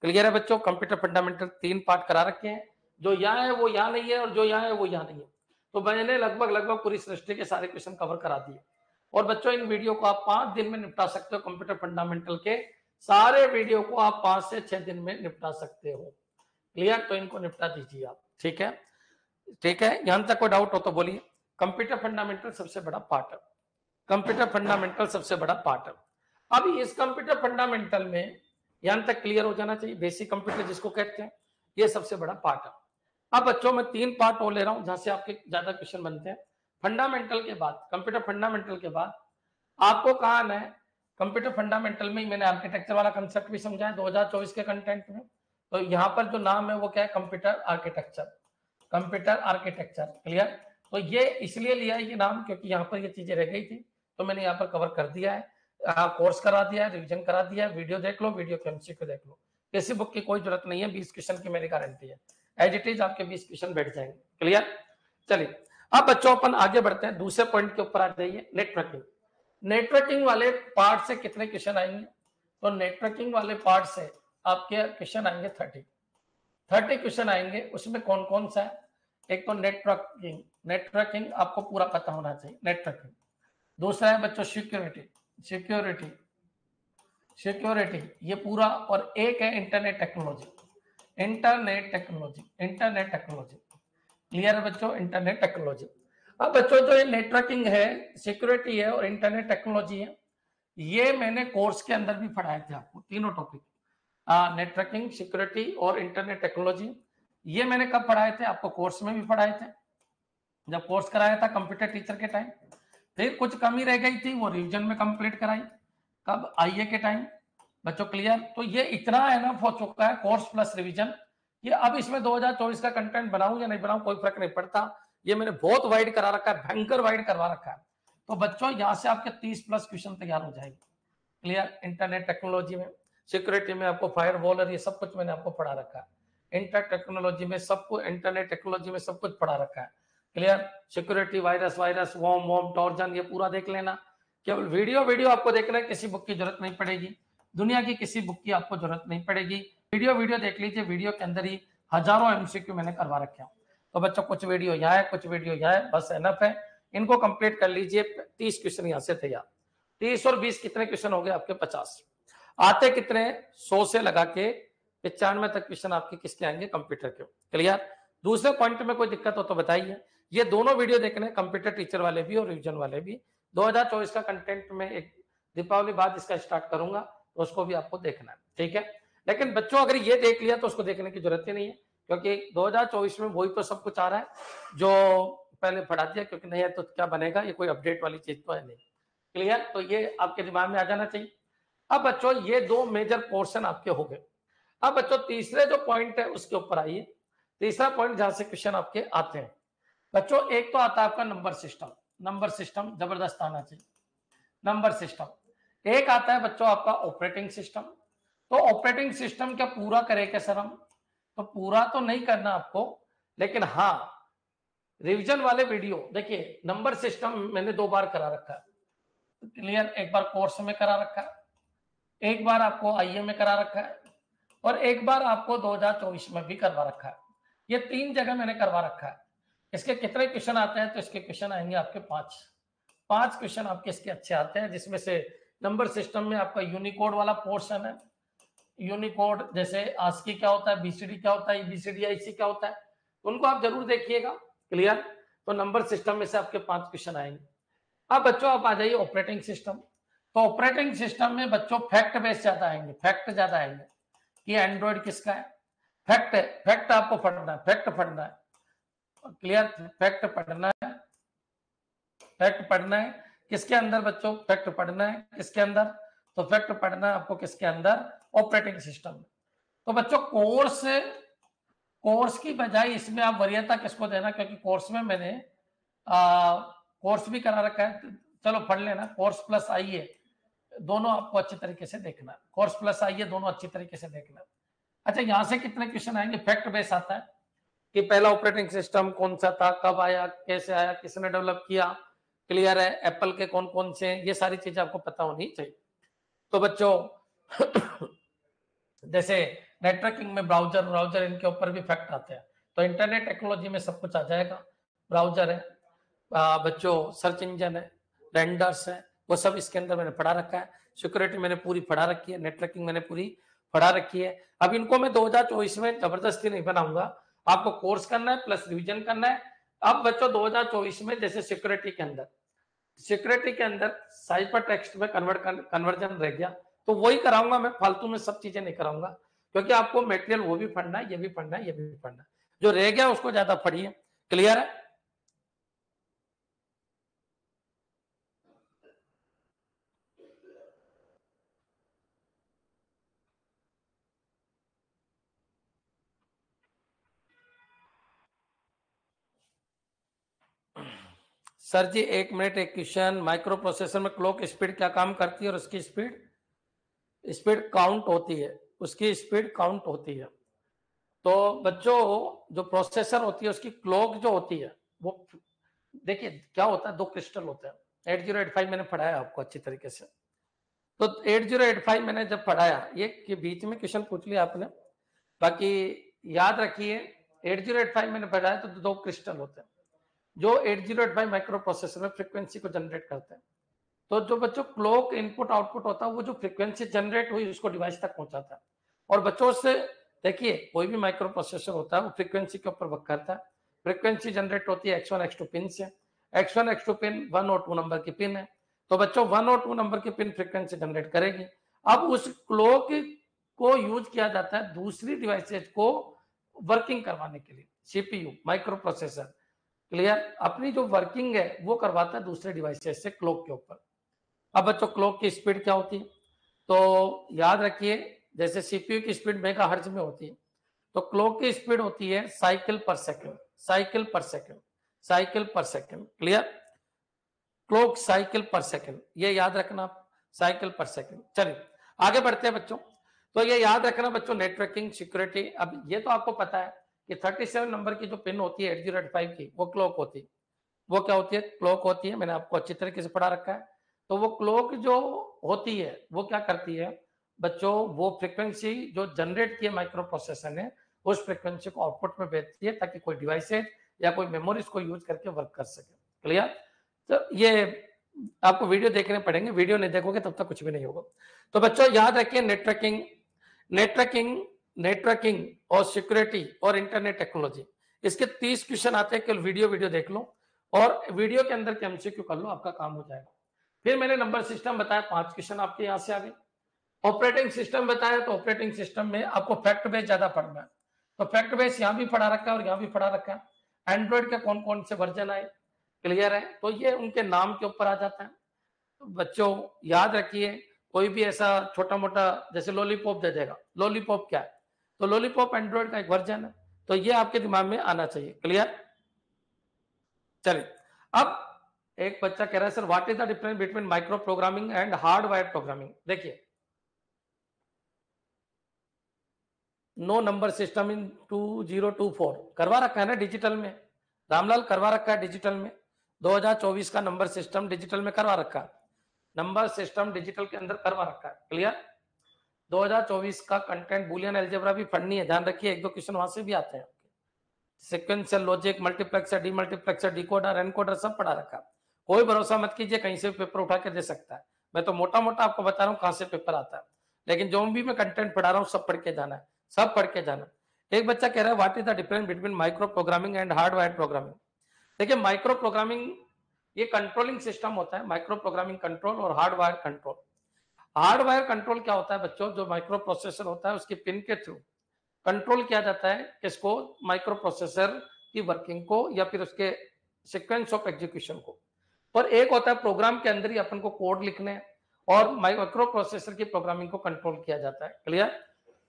क्लियर है बच्चों। कंप्यूटर फंडामेंटल 3 पार्ट करा रखे हैं, जो यहाँ है वो यहाँ नहीं है, और जो यहाँ है वो यहाँ नहीं है। तो मैंने लगभग पूरी सृष्टि के सारे क्वेश्चन कवर करा दिए। और बच्चों इन वीडियो को आप 5 दिन में निपटा सकते हो। कंप्यूटर फंडामेंटल के सारे वीडियो को आप 5 से 6 दिन में निपटा सकते हो। क्लियर, तो इनको निपटा दीजिए आप। ठीक है, ठीक है, यहां तक कोई डाउट हो तो बोलिए। कंप्यूटर फंडामेंटल सबसे बड़ा पार्ट है, कंप्यूटर फंडामेंटल सबसे बड़ा पार्ट है। अब इस कंप्यूटर फंडामेंटल में यहां तक क्लियर हो जाना चाहिए, बेसिक कंप्यूटर जिसको कहते हैं, ये सबसे बड़ा पार्ट है। अब बच्चों मैं 3 पार्ट और ले रहा हूं जहां से आपके ज्यादा क्वेश्चन बनते हैं। फंडामेंटल के बाद, कंप्यूटर फंडामेंटल के बाद आपको कहा आना है, कंप्यूटर फंडामेंटल में मैंने आर्किटेक्चर वाला कंसेप्ट भी समझाया 2024 के कंटेंट में। तो यहाँ पर जो नाम है वो क्या है, computer architecture, computer architecture. Clear, तो ये इसलिए लिया है ये नाम, क्योंकि यहाँ पर ये चीजें रह गई थी, तो मैंने यहाँ पर कवर कर दिया है, कोर्स करा दिया है, रिवीजन करा दिया है, वीडियो देख लो, वीडियो के एमसीक्यू देख लो। किसी बुक की कोई जरूरत नहीं है, 20 क्वेश्चन की मेरी गारंटी है, एज इट इज आपके 20 क्वेश्चन बैठ जाएंगे। क्लियर, चलिए अब बच्चों अपन आगे बढ़ते हैं, दूसरे पॉइंट के ऊपर आ जाइए, नेटवर्किंग। नेटवर्किंग वाले पार्ट से कितने क्वेश्चन आएंगे, तो नेटवर्किंग वाले पार्ट से आपके क्वेश्चन आएंगे 30 क्वेश्चन आएंगे। उसमें कौन कौन सा है, एक तो नेटवर्किंग, नेटवर्किंग आपको पूरा पता होना चाहिए, नेटवर्किंग। दूसरा है बच्चों सिक्योरिटी, सिक्योरिटी, सिक्योरिटी ये पूरा। और एक है internet technology, internet technology, internet technology. Clear है बच्चों, इंटरनेट टेक्नोलॉजी। अब बच्चों जो ये नेटवर्किंग है, सिक्योरिटी है और इंटरनेट टेक्नोलॉजी है, ये मैंने कोर्स के अंदर भी पढ़ाए थे आपको, तीनों टॉपिक, नेटवर्किंग, सिक्योरिटी और इंटरनेट टेक्नोलॉजी। ये मैंने कब पढ़ाए थे, आपको कोर्स में भी पढ़ाए थे, जब कोर्स कराया था कंप्यूटर टीचर के टाइम। फिर कुछ कमी रह गई थी, वो रिवीजन में कंप्लीट कराई, कब, आईए के टाइम। बच्चों क्लियर, तो ये इतना एनफ हो चुका है, कोर्स प्लस रिवीजन, कि अब इसमें 2024 का कंटेंट बनाऊं या नहीं बनाऊं, कोई फर्क नहीं पड़ता। ये मैंने बहुत वाइड करा रखा है, भयंकर वाइड करवा रखा है। तो बच्चों यहाँ से आपके 30 प्लस क्वेश्चन तैयार हो जाएंगे। क्लियर। इंटरनेट टेक्नोलॉजी में, सिक्योरिटी में आपको फायरवॉल और ये सब कुछ मैंने आपको पढ़ा रखा है। इंटर टेक्नोलॉजी में सब कुछ, इंटरनेट टेक्नोलॉजी में सब कुछ पढ़ा रखा है। Clear. Security, virus, worm, trojan, ये पूरा देख लेना। केवल वीडियो आपको देखना है, किसी बुक की जरूरत नहीं पड़ेगी, दुनिया की किसी बुक की आपको जरूरत नहीं पड़ेगी। वीडियो देख लीजिए, वीडियो के अंदर ही हजारों एमसीक्यू मैंने करवा रखे हैं। तो बच्चों कुछ वीडियो यहाँ है, कुछ वीडियो यहाँ है, बस एनफ है। इनको कंप्लीट कर लीजिए। 30 क्वेश्चन यहाँ से तैयार। 30 और 20 कितने क्वेश्चन हो गए आपके? 50। आते कितने? 100 से लगा के 95 तक क्वेश्चन आपके किसके आएंगे? कंप्यूटर के। क्लियर। दूसरे पॉइंट में कोई दिक्कत हो तो बताइए। ये दोनों वीडियो देखने, कंप्यूटर टीचर वाले भी और रिविजन वाले भी। 2024 का कंटेंट में एक दीपावली बाद इसका स्टार्ट करूंगा, तो उसको भी आपको देखना है, ठीक है। लेकिन बच्चों अगर ये देख लिया तो उसको देखने की जरूरत ही नहीं है, क्योंकि 2024 में वही तो सब कुछ आ रहा है जो पहले पढ़ा दिया, क्योंकि नहीं है तो क्या बनेगा, ये कोई अपडेट वाली चीज तो है नहीं। क्लियर। तो ये आपके दिमाग में आ जाना चाहिए। अब बच्चों ये दो मेजर पोर्शन आपके हो गए। अब बच्चों तीसरे जो पॉइंट है उसके ऊपर आइए। तीसरा पॉइंट जहां से क्वेश्चन आपके आते हैं बच्चों, एक तो आता है आपका नंबर सिस्टम। नंबर सिस्टम जबरदस्त आना चाहिए। नंबर सिस्टम एक आता है बच्चों आपका ऑपरेटिंग सिस्टम। तो ऑपरेटिंग सिस्टम क्या पूरा करे क्या सर हम? तो पूरा तो नहीं करना आपको, लेकिन हाँ रिवीजन वाले वीडियो देखिए। नंबर सिस्टम मैंने 2 बार करा रखा है। क्लियर। एक बार कोर्स में करा रखा है, एक बार आपको आईए में करा रखा है, और एक बार आपको 2024 में भी करवा रखा है। ये 3 जगह मैंने करवा रखा है। इसके कितने क्वेश्चन आते हैं? तो इसके क्वेश्चन आएंगे आपके 5 क्वेश्चन आपके इसके अच्छे आते हैं, जिसमें से नंबर सिस्टम में आपका यूनिकोड वाला पोर्शन है। यूनिकोड जैसे आस्की क्या होता है, बीसीडी क्या होता है, ईबीसीडी आईसी क्या होता है, उनको आप जरूर देखिएगा। क्लियर। तो नंबर सिस्टम में से आपके 5 क्वेश्चन आएंगे। अब बच्चों आप आ जाइए ऑपरेटिंग सिस्टम। तो ऑपरेटिंग सिस्टम में बच्चों फैक्ट बेस ज्यादा आएंगे, फैक्ट ज्यादा आएंगे कि एंड्रॉइड किसका है। फैक्ट है, फैक्ट आपको पढ़ना है, फैक्ट पढ़ना है। क्लियर। फैक्ट पढ़ना है, फैक्ट पढ़ना है। किसके अंदर बच्चों? फैक्ट पढ़ना है किसके अंदर? तो फैक्ट पढ़ना है आपको किसके अंदर? ऑपरेटिंग सिस्टम में। तो बच्चों कोर्स की बजाय इसमें आप वरीयता किसको देना, क्योंकि कोर्स में मैंने कोर्स भी करा रखा है। चलो पढ़ लेना, कोर्स प्लस आईए दोनों आपको अच्छी तरीके से देखना। कोर्स प्लस आईए दोनों अच्छी तरीके से देखना। अच्छा यहां से कितने क्वेश्चन आएंगे? फैक्ट बेस आता है कि पहला ऑपरेटिंग सिस्टम कौन सा था, कब आया, कैसे आया, किसने डेवलप किया। क्लियर है। एप्पल के कौन कौन से, ये सारी चीजें आपको पता होनी चाहिए। तो बच्चों जैसे नेटवर्किंग में ब्राउजर इनके ऊपर भी फैक्ट आते हैं। तो इंटरनेट टेक्नोलॉजी में सब कुछ आ जाएगा। ब्राउजर है बच्चों, सर्च इंजन है, रेंडर्स है, वो सब इसके अंदर मैंने पढ़ा रखा है। सिक्योरिटी मैंने पूरी पढ़ा रखी है, नेटवर्किंग मैंने पूरी पढ़ा रखी है। अब इनको मैं 2024 में जबरदस्ती नहीं बनाऊंगा, आपको कोर्स करना है प्लस रिवीजन करना है। अब बच्चों 2024 में जैसे सिक्योरिटी के अंदर साइपर टेक्स्ट में कन्वर्जन रह गया, तो वही कराऊंगा मैं, फालतू में सब चीजें नहीं कराऊंगा, क्योंकि आपको मटेरियल वो भी पढ़ना है, ये भी पढ़ना है, ये भी पढ़ना है। जो रह गया उसको ज्यादा पढ़िए। क्लियर है। सर जी 1 मिनट, एक क्वेश्चन। माइक्रो प्रोसेसर में क्लॉक स्पीड क्या काम करती है और उसकी स्पीड काउंट होती है, उसकी स्पीड काउंट होती है। तो बच्चों जो प्रोसेसर होती है उसकी क्लॉक जो होती है वो, देखिए क्या होता है, 2 क्रिस्टल होते हैं। 8085 मैंने पढ़ाया आपको अच्छी तरीके से। तो 8085 मैंने जब पढ़ाया, ये के बीच में क्वेश्चन पूछ लिया आपने, बाकी याद रखिए 8085 मैंने पढ़ाया तो 2 क्रिस्टल होते हैं जो 8085 माइक्रो प्रोसेसर में फ्रीक्वेंसी को जनरेट करते हैं। तो जो बच्चों क्लॉक इनपुट आउटपुट होता है वो जो फ्रीक्वेंसी जनरेट हुई उसको डिवाइस तक पहुंचाता है। और बच्चों से देखिए कोई भी माइक्रो प्रोसेसर होता है वो फ्रीक्वेंसी के ऊपर वर्क करता है। फ्रीक्वेंसी जनरेट होती है X1 X2 पिन से। X1 X2 पिन 1 और 2 नंबर की पिन है। तो बच्चों 1 और 2 नंबर की पिन फ्रीक्वेंसी जनरेट करेगी। अब उस क्लॉक को यूज किया जाता है दूसरी डिवाइसेज को वर्किंग करवाने के लिए। सीपीयू माइक्रो प्रोसेसर, क्लियर, अपनी जो वर्किंग है वो करवाता है दूसरे डिवाइसेज से क्लॉक के ऊपर। अब बच्चों क्लॉक की स्पीड क्या होती है? तो याद रखिए जैसे सीपीयू की स्पीड मेगाहर्ट्ज में होती है, तो क्लॉक की स्पीड होती है साइकिल पर सेकंड, साइकिल पर सेकंड, साइकिल पर सेकंड। क्लियर? क्लॉक साइकिल पर सेकंड, ये याद रखना, साइकिल पर सेकंड। चलिए आगे बढ़ते हैं बच्चों। तो ये याद रखना बच्चों, नेटवर्किंग सिक्योरिटी। अब ये तो आपको पता है कि 37 नंबर की जो पिन होती है 8085 की, वो क्लॉक होती है। वो क्या होती है? क्लॉक होती है। मैंने आपको अच्छी तरीके से पढ़ा रखा है। तो वो क्लॉक जो होती है वो क्या करती है बच्चों, वो फ्रीक्वेंसी जो जनरेट की है माइक्रो प्रोसेसर ने, उस फ्रीक्वेंसी को आउटपुट में भेजती है ताकि कोई डिवाइसेज या कोई मेमोरीज को यूज करके वर्क कर सके। क्लियर? तो ये आपको वीडियो देखने पड़ेंगे, वीडियो नहीं देखोगे तब तक कुछ भी नहीं होगा। तो बच्चों याद रखिए, नेटवर्किंग नेटवर्किंग नेटवर्किंग और सिक्योरिटी और इंटरनेट टेक्नोलॉजी, इसके 30 क्वेश्चन आते हैं। केवल वीडियो वीडियो देख लो और वीडियो के अंदर के एमसीक्यू कर लो, आपका काम हो जाएगा। फिर मैंने नंबर सिस्टम बताया, 5 क्वेश्चन आपके यहां से आ गए। ऑपरेटिंग सिस्टम बताया, तो ऑपरेटिंग सिस्टम में आपको फैक्ट बेस ज्यादा पढ़ना है। तो फैक्ट बेस यहां भी पढ़ा रखा है और यहां भी पढ़ा रखा है। एंड्रॉइड के कौन कौन से वर्जन आए, क्लियर है? तो ये उनके नाम के ऊपर आ जाता है। तो बच्चों याद रखिए, कोई भी ऐसा छोटा मोटा जैसे लॉलीपॉप दे देगा, लॉलीपॉप क्या है? तो लॉलीपॉप एंड्रॉइड का एक वर्जन है। तो ये आपके दिमाग में आना चाहिए। क्लियर? चलिए, अब एक बच्चा कह रहा है sir what is the difference between micro programming and hard wire programming. देखिए, नो नंबर सिस्टम इन 2024 करवा रखा है ना डिजिटल में, रामलाल करवा रखा है डिजिटल में। 2024 का नंबर सिस्टम डिजिटल में करवा रखा है, नंबर सिस्टम डिजिटल के अंदर करवा रखा है। क्लियर? 2024 का कंटेंट बुलियन अलजेब्रा भी पढ़नी है, ध्यान रखिए, एक दो क्वेश्चन वहां से भी आते हैं। Sequential logic, multiplexer, demultiplexer, decoder, encoder सब पढ़ा रखा है। कोई भरोसा मत कीजिए कहीं से पेपर उठा के दे सकता है। मैं तो मोटा मोटा आपको बता रहा हूँ कहां से पेपर आता है, लेकिन जो भी मैं कंटेंट पढ़ा रहा हूँ सब पढ़ के जाना है, सब पढ़ के जाना। एक बच्चा कह रहा है what is the difference between micro programming and hard wire programming. देखिए, माइक्रो प्रोग्रामिंग ये कंट्रोलिंग सिस्टम होता है, माइक्रो प्रोग्रामिंग कंट्रोल, और hard wire control. Hard wire control क्या होता है बच्चों, जो माइक्रो प्रोसेसर होता है उसकी पिन के थ्रू कंट्रोल किया जाता है किसको, माइक्रो प्रोसेसर की वर्किंग को या फिर उसके सीक्वेंस ऑफ एग्जीक्यूशन को। और एक होता है प्रोग्राम के अंदर ही अपन को कोड लिखने, और माइक्रो प्रोसेसर की प्रोग्रामिंग को कंट्रोल किया जाता है। क्लियर?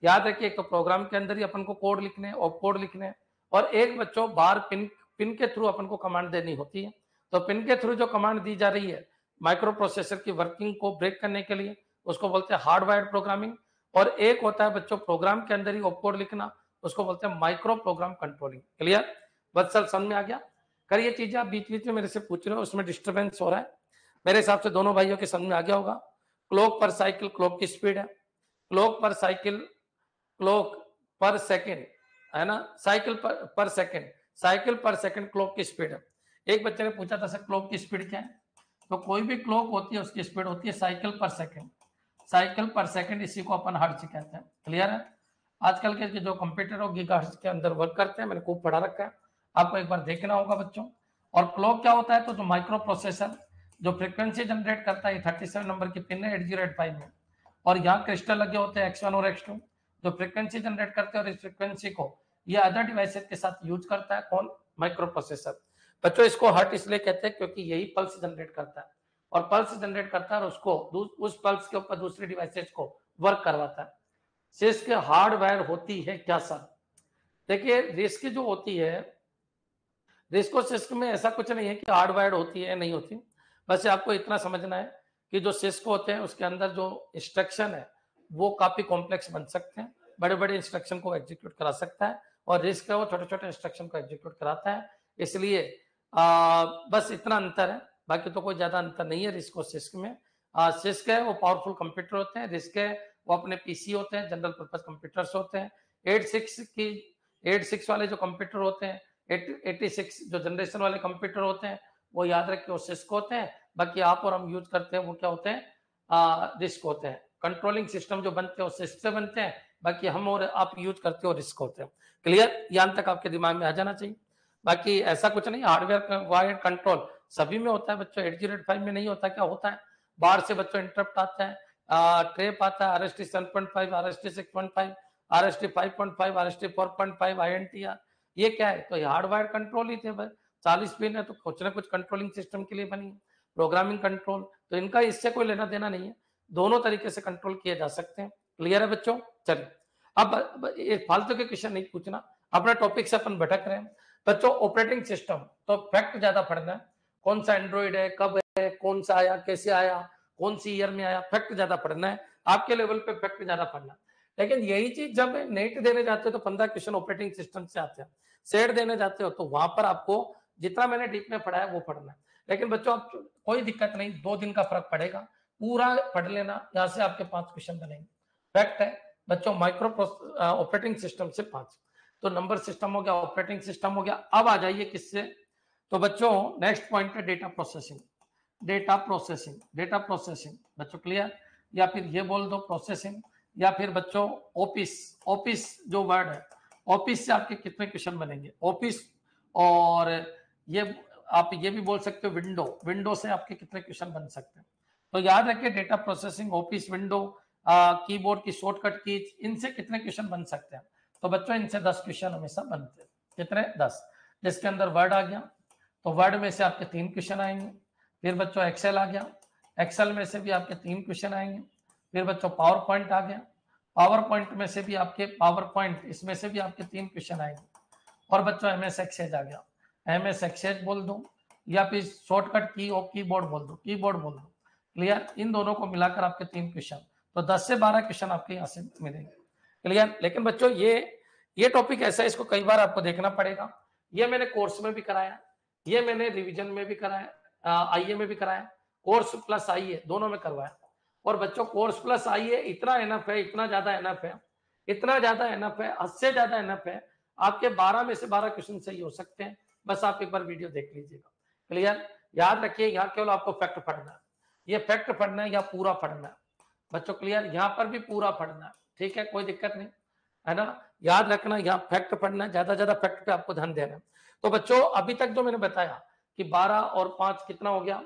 याद रखिए, एक तो प्रोग्राम के अंदर ही अपन को कोड लिखने और कोड लिखने, और एक बच्चों बाहर पिन पिन के थ्रू अपन को कमांड देनी होती है। तो पिन के थ्रू जो कमांड दी जा रही है माइक्रो प्रोसेसर की वर्किंग को ब्रेक करने के लिए, उसको बोलते हैं हार्डवायर्ड प्रोग्रामिंग। और एक होता है बच्चों प्रोग्राम के अंदर ही ऑपकोड लिखना, उसको बोलते हैं माइक्रो प्रोग्राम कंट्रोलिंग। क्लियर? वत्सल समझ में आ गया? कर ये चीजें आप बीच बीच में मेरे से पूछ रहे हो, उसमें डिस्टर्बेंस हो रहा है। मेरे हिसाब से दोनों भाइयों के समझ में आ गया होगा। क्लॉक पर साइकिल, क्लॉक की स्पीड है, क्लॉक पर साइकिल, क्लॉक पर सेकेंड, है ना, साइकिल पर सेकेंड, साइकिल पर सेकेंड क्लॉक की स्पीड है। एक बच्चे ने पूछा था सर क्लॉक की स्पीड क्या है, तो कोई भी क्लॉक होती है उसकी स्पीड होती है साइकिल पर सेकेंड, साइकिल पर सेकेंड, इसी को अपन हर्ट्ज कहते हैं। क्लियर है? आजकल के जो कंप्यूटर और गीगाहर्ट्ज के अंदर वर्क करते हैं, मैंने खूब पढ़ा रखा है, आपको एक बार देखना होगा बच्चों। और क्लॉक क्या होता है, तो जो माइक्रो प्रोसेसर जो फ्रीक्वेंसी जनरेट करता है, 37 नंबर की पिन है 8085 में, और यहाँ क्रिस्टल लगे होते हैं X1 और X2 जो फ्रीक्वेंसी जनरेट करते हैं, और इस फ्रीक्वेंसी को ये अदर डिवाइसेस के साथ यूज करता है कौन, माइक्रो प्रोसेसर। बच्चों इसको हर्ट इसलिए कहते हैं क्योंकि यही पल्स जनरेट करता है, और पल्स जनरेट करता है और उसको उस पल्स के ऊपर दूसरी डिवाइसेस को वर्क करवाता है। सिस्क हार्डवायर होती है क्या सर? देखिए, रिस्क जो होती है, रिस्क और सिस्क में ऐसा कुछ नहीं है कि हार्डवायर होती है नहीं होती। बस आपको इतना समझना है कि जो सिस्क होते हैं उसके अंदर जो इंस्ट्रक्शन है वो काफी कॉम्प्लेक्स बन सकते हैं, बड़े बड़े इंस्ट्रक्शन को एग्जीक्यूट करा सकता है, और रिस्क है वो छोटे छोटे इंस्ट्रक्शन को एग्जीक्यूट कराता है। इसलिए बस इतना अंतर है, बाकी तो कोई ज्यादा अंतर नहीं है रिस्क और सिस्क में। सिस्क है वो पावरफुल कंप्यूटर होते हैं, रिस्क है वो अपने पीसी होते हैं, जनरल पर्पज कंप्यूटर्स होते हैं। 86 वाले जो कंप्यूटर होते हैं, 86 जो जनरेशन वाले कंप्यूटर होते हैं, वो याद रखिए वो सिस्क होते हैं। बाकी आप और हम यूज करते हैं वो क्या होते हैं, रिस्क होते हैं। कंट्रोलिंग सिस्टम जो बनते हैं वो सिस्क से बनते हैं, बाकी हम और आप यूज करते हो रिस्क होते हैं। क्लियर? यहाँ तक आपके दिमाग में आ जाना चाहिए। बाकी ऐसा कुछ नहीं, हार्डवेयर वायर कंट्रोल सभी में होता है बच्चों, 8085 में नहीं होता। क्या होता है, बाहर से बच्चों इंटरप्ट आता है, ट्रेप आता है, RST 7.5, RST 6.5, RST 5.5, RST 4.5, INTR, ये क्या है, तो ये हार्डवायर कंट्रोल ही थे भाई। 40 पिन है तो कुछ ना कुछ कंट्रोलिंग सिस्टम के लिए बनी है, प्रोग्रामिंग कंट्रोल, तो इनका इससे कोई लेना देना नहीं है, दोनों तरीके से कंट्रोल किए जा सकते हैं। क्लियर है बच्चों? चलिए अब ये फालतू के क्वेश्चन नहीं पूछना, अपना टॉपिक से अपन भटक रहे हैं। बच्चों ऑपरेटिंग सिस्टम तो फैक्ट ज्यादा पढ़ना है, कौन सा एंड्रॉइड है, कब है, कौन सा आया, कैसे आया, कौन सी ईयर में आया, फैक्ट ज्यादा पढ़ना है, आपके लेवल पे फैक्ट ज्यादा पढ़ना है। लेकिन यही चीज जब नेट देने जाते हो तो 15 क्वेश्चन ऑपरेटिंग सिस्टम से आते हैं, सेट देने जाते हो तो वहां पर आपको जितना मैंने डीप में पढ़ा है वो पढ़ना है। लेकिन बच्चों आप कोई दिक्कत नहीं, 2 दिन का फर्क पड़ेगा, पूरा पढ़ लेना, यहाँ से आपके 5 क्वेश्चन बनेंगे। फैक्ट है बच्चों, माइक्रो ऑपरेटिंग सिस्टम से 5, तो नंबर सिस्टम हो गया, ऑपरेटिंग सिस्टम हो गया। अब आ जाइए किससे, तो बच्चों नेक्स्ट पॉइंट है data processing. Data processing, data processing बच्चों क्लियर, या फिर ये बोल दो प्रोसेसिंग, या फिर बच्चों ऑफिस, ऑफिस जो वर्ड है, ऑफिस से आपके कितने क्वेश्चन बनेंगे, ऑफिस, और ये आप ये भी बोल सकते हो विंडो, विंडो से आपके कितने क्वेश्चन बन सकते हैं। तो याद रखिए data processing, office, window, keyboard की शॉर्टकट की, इनसे कितने क्वेश्चन बन सकते हैं। तो बच्चों इनसे 10 क्वेश्चन हमेशा बनते हैं, कितने 10, जिसके अंदर वर्ड आ गया तो वर्ड में से आपके 3 क्वेश्चन आएंगे। फिर बच्चों एक्सेल आ गया, एक्सेल में से भी आपके 3 क्वेश्चन आएंगे। फिर बच्चों पावर पॉइंट आ गया, पावर पॉइंट में से भी आपके, पावर पॉइंट इसमें से भी आपके 3 क्वेश्चन आएंगे। और बच्चों एमएस एक्सेल आ गया, एमएस एक्सेल बोल दो या फिर शॉर्टकट की और कीबोर्ड बोल दो, कीबोर्ड बोल दो, क्लियर। इन दोनों को मिलाकर आपके 3 क्वेश्चन, तो 10 से 12 क्वेश्चन आपके यहाँ से मिलेंगे, क्लियर। लेकिन बच्चों ये टॉपिक ऐसा है, इसको कई बार आपको देखना पड़ेगा। ये मैंने कोर्स में भी कराया, ये मैंने रिवीजन में भी कराया, आईए में भी कराया, कोर्स प्लस आईए दोनों में करवाया। और बच्चों कोर्स प्लस आईए इतना एनफ है, इतना ज्यादा एनफ है, इतना ज्यादा एनफ है, हद से ज्यादा एनफ है। आपके 12 में से 12 क्वेश्चन सही हो सकते हैं, बस आप एक बार वीडियो देख लीजिएगा, क्लियर। याद रखिए यहाँ केवल आपको फैक्ट पढ़ना है, ये फैक्ट पढ़ना है या पूरा पढ़ना है बच्चों, क्लियर। यहाँ पर भी पूरा पढ़ना है, ठीक है, कोई दिक्कत नहीं है ना। याद रखना यहाँ फैक्ट पढ़ना है, ज्यादा फैक्ट पे आपको ध्यान देना है। तो बच्चों अभी तक जो मैंने बताया कि 12 और 5 कितना हो गया,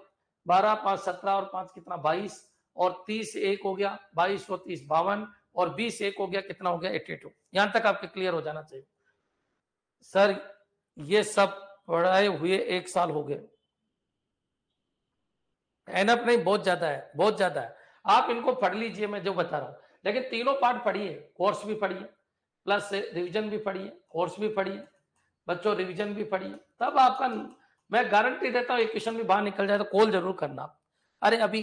12 5 17 और 5 कितना 22, और 30 1 हो गया 22 और 30 52, और 20 1 हो गया कितना हो गया 82। यहां तक आपके क्लियर हो जाना चाहिए। सर ये सब पढ़ाए हुए 1 साल हो गए, एनफ नहीं, बहुत ज्यादा है, बहुत ज्यादा है। आप इनको पढ़ लीजिए मैं जो बता रहा हूं, लेकिन तीनों पार्ट पढ़िए, कोर्स भी पढ़िए, प्लस रिवीजन भी पढ़िए, कोर्स भी पढ़िए बच्चों, रिवीजन भी पढ़िए, तब आपका, मैं गारंटी देता हूँ एक क्वेश्चन भी बाहर निकल जाए तो कॉल जरूर करना। अरे अभी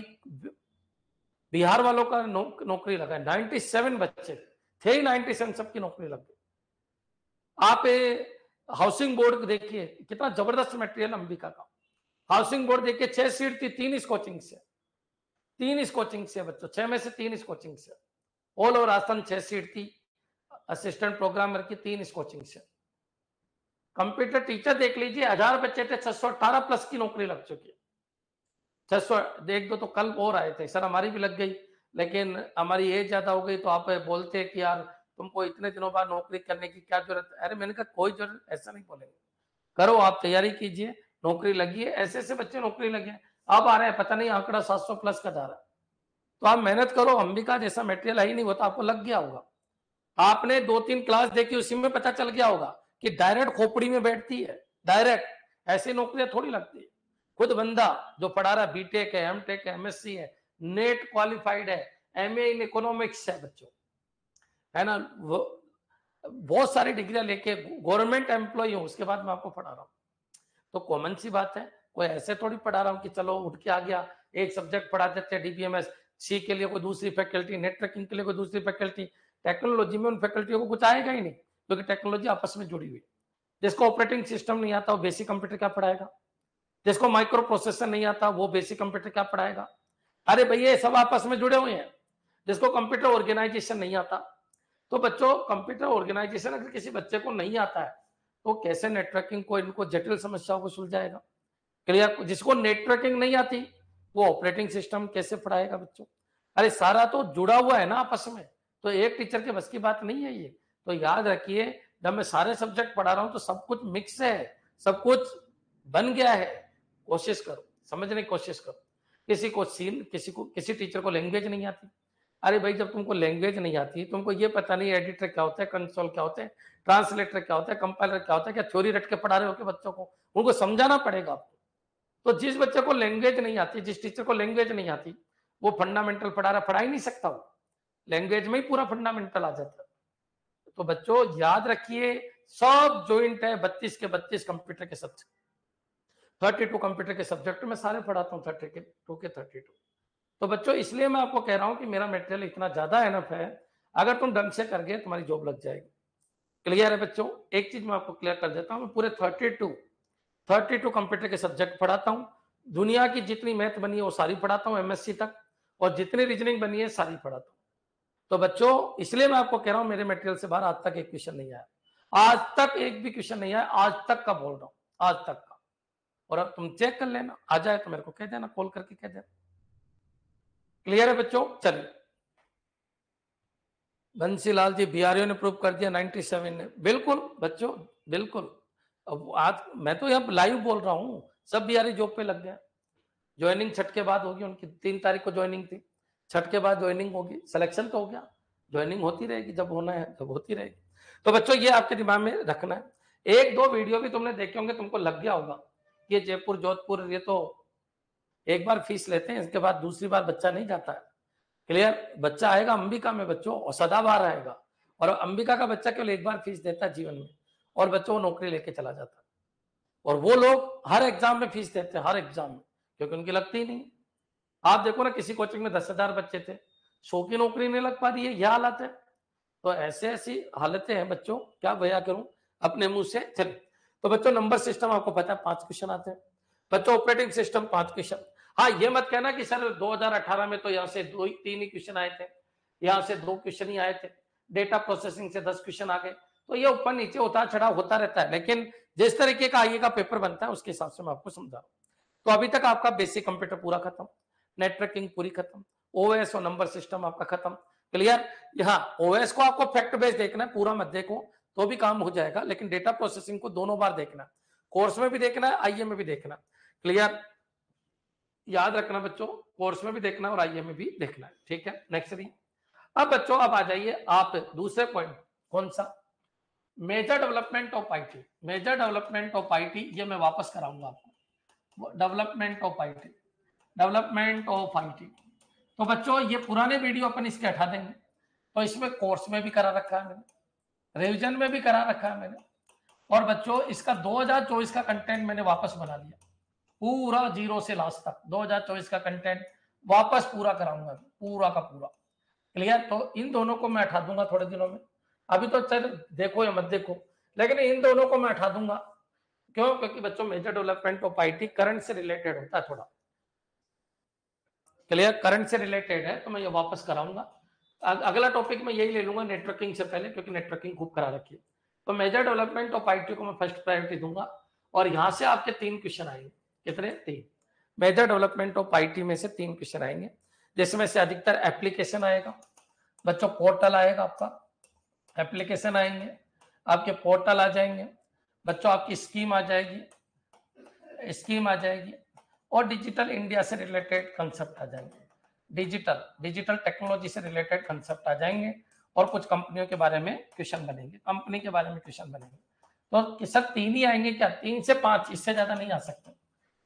बिहार वालों का नौकरी लगा है, 97 बच्चे थे ही, 97 सबकी नौकरी लग गई। आप हाउसिंग बोर्ड देखिए कितना जबरदस्त मटेरियल अंबिका का, हाउसिंग बोर्ड देखिए 6 सीट थी, 3 इस कोचिंग से, 3 इस कोचिंग से बच्चों, 6 में से 3 इस कोचिंग से, ऑल ओवर आसम 6 सीट थी, असिस्टेंट प्रोग्रामर की 3 इस कोचिंग से। कंप्यूटर टीचर देख लीजिए 1000 बच्चे थे, 618 प्लस की नौकरी लग चुकी है। 600 देख दो तो कल और आए थे सर, हमारी भी लग गई, लेकिन हमारी एज ज्यादा हो गई तो आप बोलते कि यार तुमको इतने दिनों बाद नौकरी करने की क्या जरूरत है। अरे मैंने कहा कोई जरूरत ऐसा नहीं बोलेंगे, करो आप तैयारी कीजिए, नौकरी लगी है, ऐसे ऐसे बच्चे नौकरी लगे हैं। अब आ रहे हैं पता नहीं आंकड़ा 700 प्लस का जा रहा है, तो आप मेहनत करो, अंबिका जैसा मटेरियल है ही नहीं, वो तो आपको लग गया होगा। आपने 2-3 क्लास देखी, उसी में पता चल गया होगा कि डायरेक्ट खोपड़ी में बैठती है, डायरेक्ट ऐसी नौकरियां थोड़ी लगती है। खुद बंदा जो पढ़ा रहा, बीटेक है, एमटेक है, एमएससी है, नेट क्वालिफाइड है, एमए इन इकोनॉमिक्स है बच्चों, है ना, वो बहुत सारी डिग्रियां लेके गवर्नमेंट एम्प्लॉय हूं, उसके बाद मैं आपको पढ़ा रहा हूं। तो कॉमन सी बात है, कोई ऐसे थोड़ी पढ़ा रहा हूं कि चलो उठ के आ गया, एक सब्जेक्ट पढ़ा देते हैं डीबीएमएस सी के लिए कोई दूसरी फैकल्टी, नेटवर्किंग के लिए कोई दूसरी फैकल्टी, टेक्नोलॉजी में उन फैकल्टियों को कुछ आएगा ही नहीं, क्योंकि टेक्नोलॉजी आपस में जुड़ी हुई। जिसको ऑपरेटिंग सिस्टम नहीं आता वो बेसिक कंप्यूटर क्या पढ़ाएगा, जिसको माइक्रो प्रोसेसर नहीं आता वो बेसिक कंप्यूटर क्या पढ़ाएगा। अरे भैया सब आपस में जुड़े हुए हैं। जिसको कंप्यूटर ऑर्गेनाइजेशन नहीं आता, तो बच्चों कंप्यूटर ऑर्गेनाइजेशन अगर किसी बच्चे को नहीं आता है तो कैसे नेटवर्किंग को, इनको जटिल समस्याओं को सुलझाएगा, क्लियर। जिसको नेटवर्किंग नहीं आती वो ऑपरेटिंग सिस्टम कैसे पढ़ाएगा बच्चों। अरे सारा तो जुड़ा हुआ है ना आपस में, तो एक टीचर के बस की बात नहीं है ये। तो याद रखिए जब मैं सारे सब्जेक्ट पढ़ा रहा हूं तो सब कुछ मिक्स है, सब कुछ बन गया है। कोशिश करो, समझने की कोशिश करो। किसी टीचर को लैंग्वेज नहीं आती, अरे भाई जब तुमको लैंग्वेज नहीं आती, तुमको ये पता नहीं एडिटर क्या होता है, कंसोल क्या होता है, ट्रांसलेटर क्या होता है, कंपाइलर क्या होता है, क्या थ्योरी रट के पढ़ा रहे हो के बच्चों को, उनको समझाना पड़ेगा आपको। तो जिस बच्चे को लैंग्वेज नहीं आती, जिस टीचर को लैंग्वेज नहीं आती, वो फंडामेंटल पढ़ा ही नहीं सकता, वो लैंग्वेज में ही पूरा फंडामेंटल आ जाता है। तो बच्चों याद रखिए सब ज्वाइंट है, 32 के 32 कंप्यूटर के सब्जेक्ट, 32 कंप्यूटर के सब्जेक्ट में सारे पढ़ाता हूँ, 32 के 32। तो बच्चों इसलिए मैं आपको कह रहा हूँ कि मेरा मटेरियल इतना ज्यादा एनफ है, अगर तुम ढंग से कर गए तुम्हारी जॉब लग जाएगी। क्लियर है बच्चों? एक चीज मैं आपको क्लियर कर देता हूँ, मैं पूरे 32 कंप्यूटर के सब्जेक्ट पढ़ाता हूँ, दुनिया की जितनी मैथ बनी है वो सारी पढ़ाता हूँ एमएससी तक, और जितनी रीजनिंग बनी है सारी पढ़ाता हूँ। तो बच्चों इसलिए मैं आपको कह रहा हूँ मेरे मटेरियल से बाहर आज तक एक क्वेश्चन नहीं आया, आज तक एक भी क्वेश्चन नहीं आया, आज तक का बोल रहा हूँ, आज तक का। और अब तुम चेक कर लेना, आ जाए तो मेरे को कह देना, कॉल करके कह देना। क्लियर है बच्चों? चलिए, बंसीलाल जी बीआरओ ने प्रूव कर दिया 97 ने, बिल्कुल बच्चों बिल्कुल। अब आज मैं तो यहाँ लाइव बोल रहा हूँ, सब बीआरओ जॉब पे लग गया। ज्वाइनिंग छठ के बाद होगी उनकी, 3 तारीख को ज्वाइनिंग थी, छठ के बाद ज्वाइनिंग होगी, सिलेक्शन तो हो गया, ज्वाइनिंग होती रहेगी, जब होना है तब होती रहेगी। तो बच्चों ये आपके दिमाग में रखना है। एक दो वीडियो भी तुमने देखे होंगे, तुमको लग गया होगा ये जयपुर जोधपुर ये तो एक बार फीस लेते हैं, इसके बाद दूसरी बार बच्चा नहीं जाता है। क्लियर? बच्चा आएगा अंबिका में बच्चों और सदाबहार आएगा, और अंबिका का बच्चा केवल एक बार फीस देता है जीवन में, और बच्चों वो नौकरी लेके चला जाता है। और वो लोग हर एग्जाम में फीस देते हैं, हर एग्जाम में, क्योंकि उनकी लगती ही नहीं। आप देखो ना, किसी कोचिंग में 10,000 बच्चे थे, 100 की नौकरी नहीं लग पा रही है, यह हालत है। तो ऐसे ऐसी हालतें हैं बच्चों, क्या बया करूं अपने मुंह से। चलिए, तो बच्चों नंबर सिस्टम आपको पता है 5 क्वेश्चन आते हैं बच्चों, ऑपरेटिंग सिस्टम 5 क्वेश्चन। हाँ, ये मत कहना कि सर 2018 में तो यहाँ से 2 ही 3 ही क्वेश्चन आए थे, यहाँ से 2 क्वेश्चन ही आए थे, डेटा प्रोसेसिंग से 10 क्वेश्चन आ गए। तो ये ऊपर नीचे उतार चढ़ाव होता रहता है, लेकिन जिस तरीके का आईए का पेपर बनता है उसके हिसाब से मैं आपको समझा रहा हूँ। तो अभी तक आपका बेसिक कंप्यूटर पूरा खत्म, नेटवर्किंग पूरी खत्म, ओएस और नंबर सिस्टम आपका खत्म। क्लियर? यहाँ ओएस को आपको फैक्ट बेस देखना है, पूरा मत देखो तो भी काम हो जाएगा, लेकिन डेटा प्रोसेसिंग को दोनों बार देखना, कोर्स में भी देखना है, आईए में भी देखना। क्लियर? याद रखना बच्चों, कोर्स में भी देखना और आईए में भी देखना है। ठीक है, नेक्स्ट री। अब बच्चों अब आ जाइए आप दूसरे पॉइंट, कौन सा? Major development of IT. Major development of IT ये मैं वापस कराऊंगा आपको, development of IT, development of IT. तो बच्चों ये पुराने वीडियो अपन इसके हटा देंगे, तो इसमें कोर्स में भी करा रखा है मैंने, रिवीजन में भी करा रखा है मैंने, और बच्चों इसका 2024 का कंटेंट मैंने वापस बना लिया, पूरा जीरो से लास्ट तक 2024 का कंटेंट वापस पूरा कराऊंगा, पूरा का पूरा। क्लियर? तो इन दोनों को मैं हटा दूंगा थोड़े दिनों में, अभी तो चल देखो या मत देखो, लेकिन इन दोनों को मैं हटा दूंगा। क्यों? क्योंकि बच्चों major development of IT current से रिलेटेड होता है थोड़ा। क्लियर? करंट से रिलेटेड है तो मैं ये वापस कराऊंगा। अगला टॉपिक मैं यही ले लूंगा नेटवर्किंग से पहले, क्योंकि नेटवर्किंग खूब करा रखी है। तो मेजर डेवलपमेंट ऑफ आईटी को मैं फर्स्ट प्रायोरिटी दूंगा, और यहां से आपके 3 क्वेश्चन आएंगे। कितने? 3। मेजर डेवलपमेंट ऑफ आईटी में से 3 क्वेश्चन आएंगे, जिसमें से अधिकतर एप्लीकेशन आएगा बच्चों, पोर्टल आएगा आपका, एप्लीकेशन आएंगे आपके, पोर्टल आ जाएंगे बच्चों, आपकी स्कीम आ जाएगी, स्कीम आ जाएगी, और डिजिटल इंडिया से रिलेटेड कंसेप्ट आ जाएंगे, डिजिटल टेक्नोलॉजी से रिलेटेड कंसेप्ट आ जाएंगे, और कुछ कंपनियों के बारे में क्वेश्चन बनेंगे, कंपनी के बारे में क्वेश्चन बनेंगे। तो सर 3 ही आएंगे क्या? 3 से 5, इससे ज्यादा नहीं आ सकते।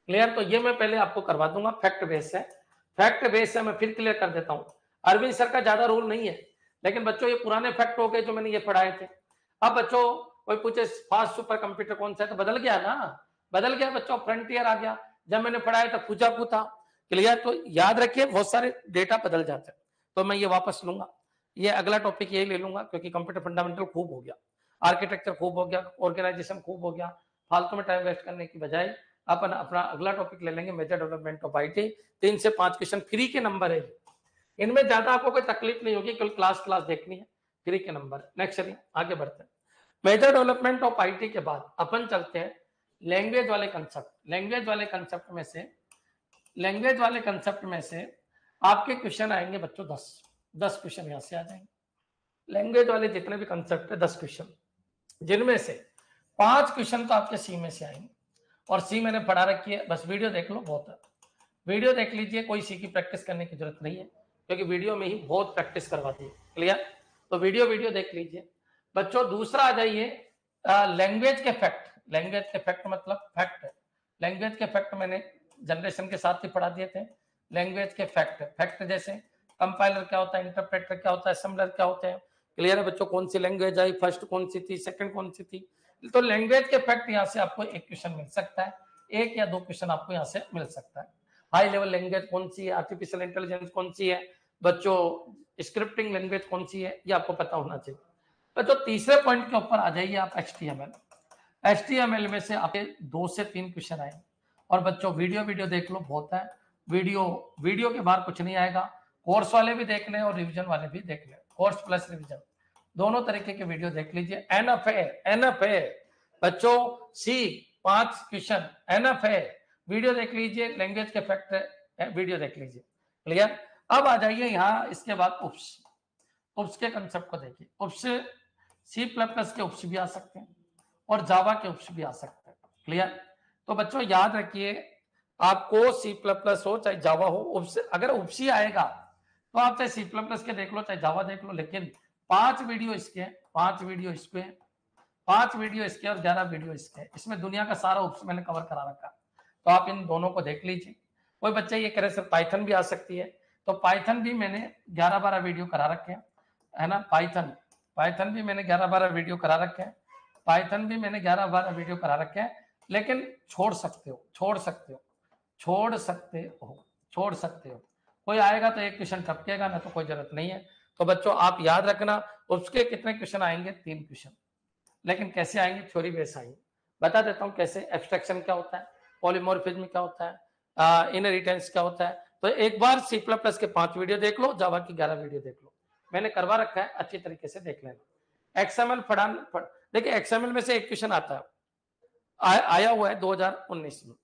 क्लियर? तो ये मैं पहले आपको करवा दूंगा, फैक्ट बेस है, फैक्ट बेस है, मैं फिर क्लियर कर देता हूँ। अरविंद सर का ज्यादा रोल नहीं है, लेकिन बच्चों ये पुराने फैक्ट हो गए जो मैंने ये पढ़ाए थे। अब बच्चों कोई पूछे फास्ट सुपर कंप्यूटर कौन सा है, तो बदल गया ना, बदल गया बच्चों, फ्रंटियर आ गया, जब मैंने पढ़ाया था फुजाकू था। क्लियर? तो याद रखिए बहुत सारे डेटा बदल जाते हैं, तो मैं ये वापस लूंगा, ये अगला टॉपिक यही ले लूंगा, क्योंकि कंप्यूटर फंडामेंटल खूब हो गया, आर्किटेक्चर खूब हो गया, ऑर्गेनाइजेशन खूब हो गया, फालतू में टाइम वेस्ट करने की बजाय अपन अपना अगला टॉपिक ले लेंगे मेजर डेवलपमेंट ऑफ आईटी। 3 से 5 क्वेश्चन फ्री के नंबर है, इनमें ज्यादा आपको कोई तकलीफ नहीं होगी, कल क्लास देखनी है, फ्री के नंबर। नेक्स्ट चलिए आगे बढ़ते हैं। मेजर डेवलपमेंट ऑफ आईटी के बाद अपन चलते हैं लैंग्वेज वाले कंसेप्ट। लैंग्वेज वाले कंसेप्ट में से आपके क्वेश्चन आएंगे बच्चों 10 क्वेश्चन यहां से आ जाएंगे। लैंग्वेज वाले जितने भी कंसेप्ट है 10 क्वेश्चन, जिनमें से 5 क्वेश्चन तो आपके सी में से आएंगे, और सी मैंने पढ़ा रखी है, बस वीडियो देख लो, बहुत है, वीडियो देख लीजिए, कोई सी की प्रैक्टिस करने की जरूरत नहीं है, क्योंकि वीडियो में ही बहुत प्रैक्टिस करवाती है। क्लियर? तो वीडियो देख लीजिए बच्चों। दूसरा आ जाइए लैंग्वेज के फैक्ट। लैंग्वेज के फैक्ट मतलब फैक्ट, लैंग्वेज के फैक्ट मैंने जनरेशन के साथ ही पढ़ा दिए थे। लैंग्वेज के फैक्ट, फैक्ट जैसे कंपाइलर क्या होता है, इंटरप्रेटर क्या होता है, असेंबलर क्या होते हैं, क्लियर है बच्चों? कौन सी लैंग्वेज आई, फर्स्ट कौन सी थी, सेकंड कौन सी थी। तो लैंग्वेज के फैक्ट यहाँ से आपको एक क्वेश्चन मिल सकता है, एक या दो क्वेश्चन आपको यहाँ से मिल सकता है। हाई लेवल लैंग्वेज कौन सी है, आर्टिफिशियल इंटेलिजेंस कौन सी है बच्चों, स्क्रिप्टिंग लैंग्वेज कौन सी है, ये आपको पता होना चाहिए। बच्चों तीसरे पॉइंट के ऊपर आ जाइए आप, HTML। HTML में से आपके 2 से 3 क्वेश्चन आए। और बच्चों वीडियो देख लो, बहुत है वीडियो के बाहर कुछ नहीं आएगा। कोर्स वाले भी देख लें और रिवीजन वाले भी देख लें, कोर्स प्लस रिवीजन दोनों तरीके के वीडियो देख लीजिए। एनएफ है बच्चों, सी 5 क्वेश्चन एनएफ है, वीडियो देख लीजिए। लैंग्वेज के फैक्ट वीडियो देख लीजिए। क्लियर? अब आ जाइए यहाँ, इसके बाद उप्स के कंसेप्ट को देखिए। उप्स C++ के उप्स भी आ सकते हैं और जावा के उप्स भी आ सकते हैं। क्लियर? तो बच्चों याद रखिए, आपको C++ हो चाहे जावा हो, उप्स अगर उप्स ही आएगा तो आप चाहे C++ के देख लो चाहे जावा देख लो, लेकिन 5 वीडियो इसके, 5 वीडियो इसके, 5 वीडियो इसके और 11 वीडियो इसके, इसमें दुनिया का सारा उप्स मैंने कवर करा रखा। तो आप इन दोनों को देख लीजिए। कोई बच्चा ये कह रहे सर पाइथन भी आ सकती है, तो पाइथन भी मैंने 11-12 वीडियो करा रखे हैं, है ना। पाइथन भी मैंने 11-12 वीडियो करा रखे हैं, पाइथन भी मैंने 11-12 वीडियो करा रखे हैं। लेकिन छोड़ सकते हो। कोई आएगा तो एक क्वेश्चन टपकेगा, ना तो कोई जरूरत नहीं है। तो बच्चों आप याद रखना, उसके कितने क्वेश्चन आएंगे, 3 क्वेश्चन। लेकिन कैसे आएंगे, थ्योरी बेस आएंगे। बता देता हूं कैसे। एब्स्ट्रैक्शन क्या होता है, पॉलीमॉर्फिज्म क्या होता है, इनहेरिटेंस क्या होता है। तो एक बार C++ के 5 वीडियो देख लो, जावा की 11 वीडियो देख लो, मैंने करवा रखा है, अच्छी तरीके से देख लेना। XML देखिए, XML में से एक क्वेश्चन आता है, आया हुआ है 2019 में,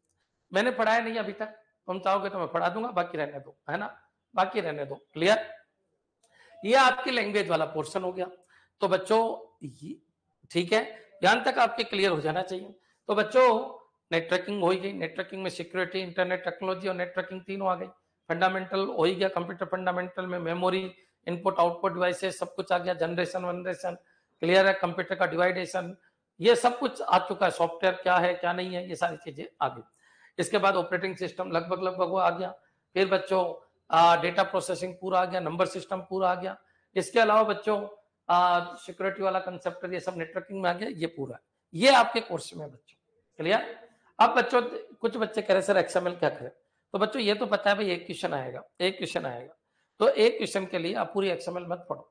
मैंने पढ़ाया नहीं अभी तक। तुम चाहोगे तो मैं पढ़ा दूंगा, बाकी रहने दो, है ना, बाकी रहने दो। क्लियर? ये आपकी लैंग्वेज वाला पोर्शन हो गया। तो बच्चों ठीक है, यहां तक आपके क्लियर हो जाना चाहिए। तो बच्चों नेटवर्किंग हो गई, नेटवर्किंग में सिक्योरिटी, इंटरनेट टेक्नोलॉजी और नेटवर्किंग तीनों आ गई। फंडामेंटल हो ही गया, कंप्यूटर फंडामेंटल में मेमोरी, इनपुट आउटपुट डिवाइसेस सब कुछ आ गया। जनरेशन क्लियर है, कंप्यूटर का डिवाइडेशन, ये सब कुछ आ चुका है। सॉफ्टवेयर क्या है क्या नहीं है, ये सारी चीजें आ गई। इसके बाद ऑपरेटिंग सिस्टम लगभग वो आ गया। फिर बच्चों डेटा प्रोसेसिंग पूरा आ गया, नंबर सिस्टम पूरा आ गया। इसके अलावा बच्चों सिक्योरिटी वाला कंसेप्ट, ये सब नेटवर्किंग में आ गया, ये पूरा, ये आपके कोर्स में बच्चों। क्लियर? अब बच्चों कुछ बच्चे कह रहे सर XML क्या करें। तो बच्चों ये तो पता है भाई, एक क्वेश्चन आएगा। तो एक क्वेश्चन के लिए आप पूरी XML मत पढ़ो।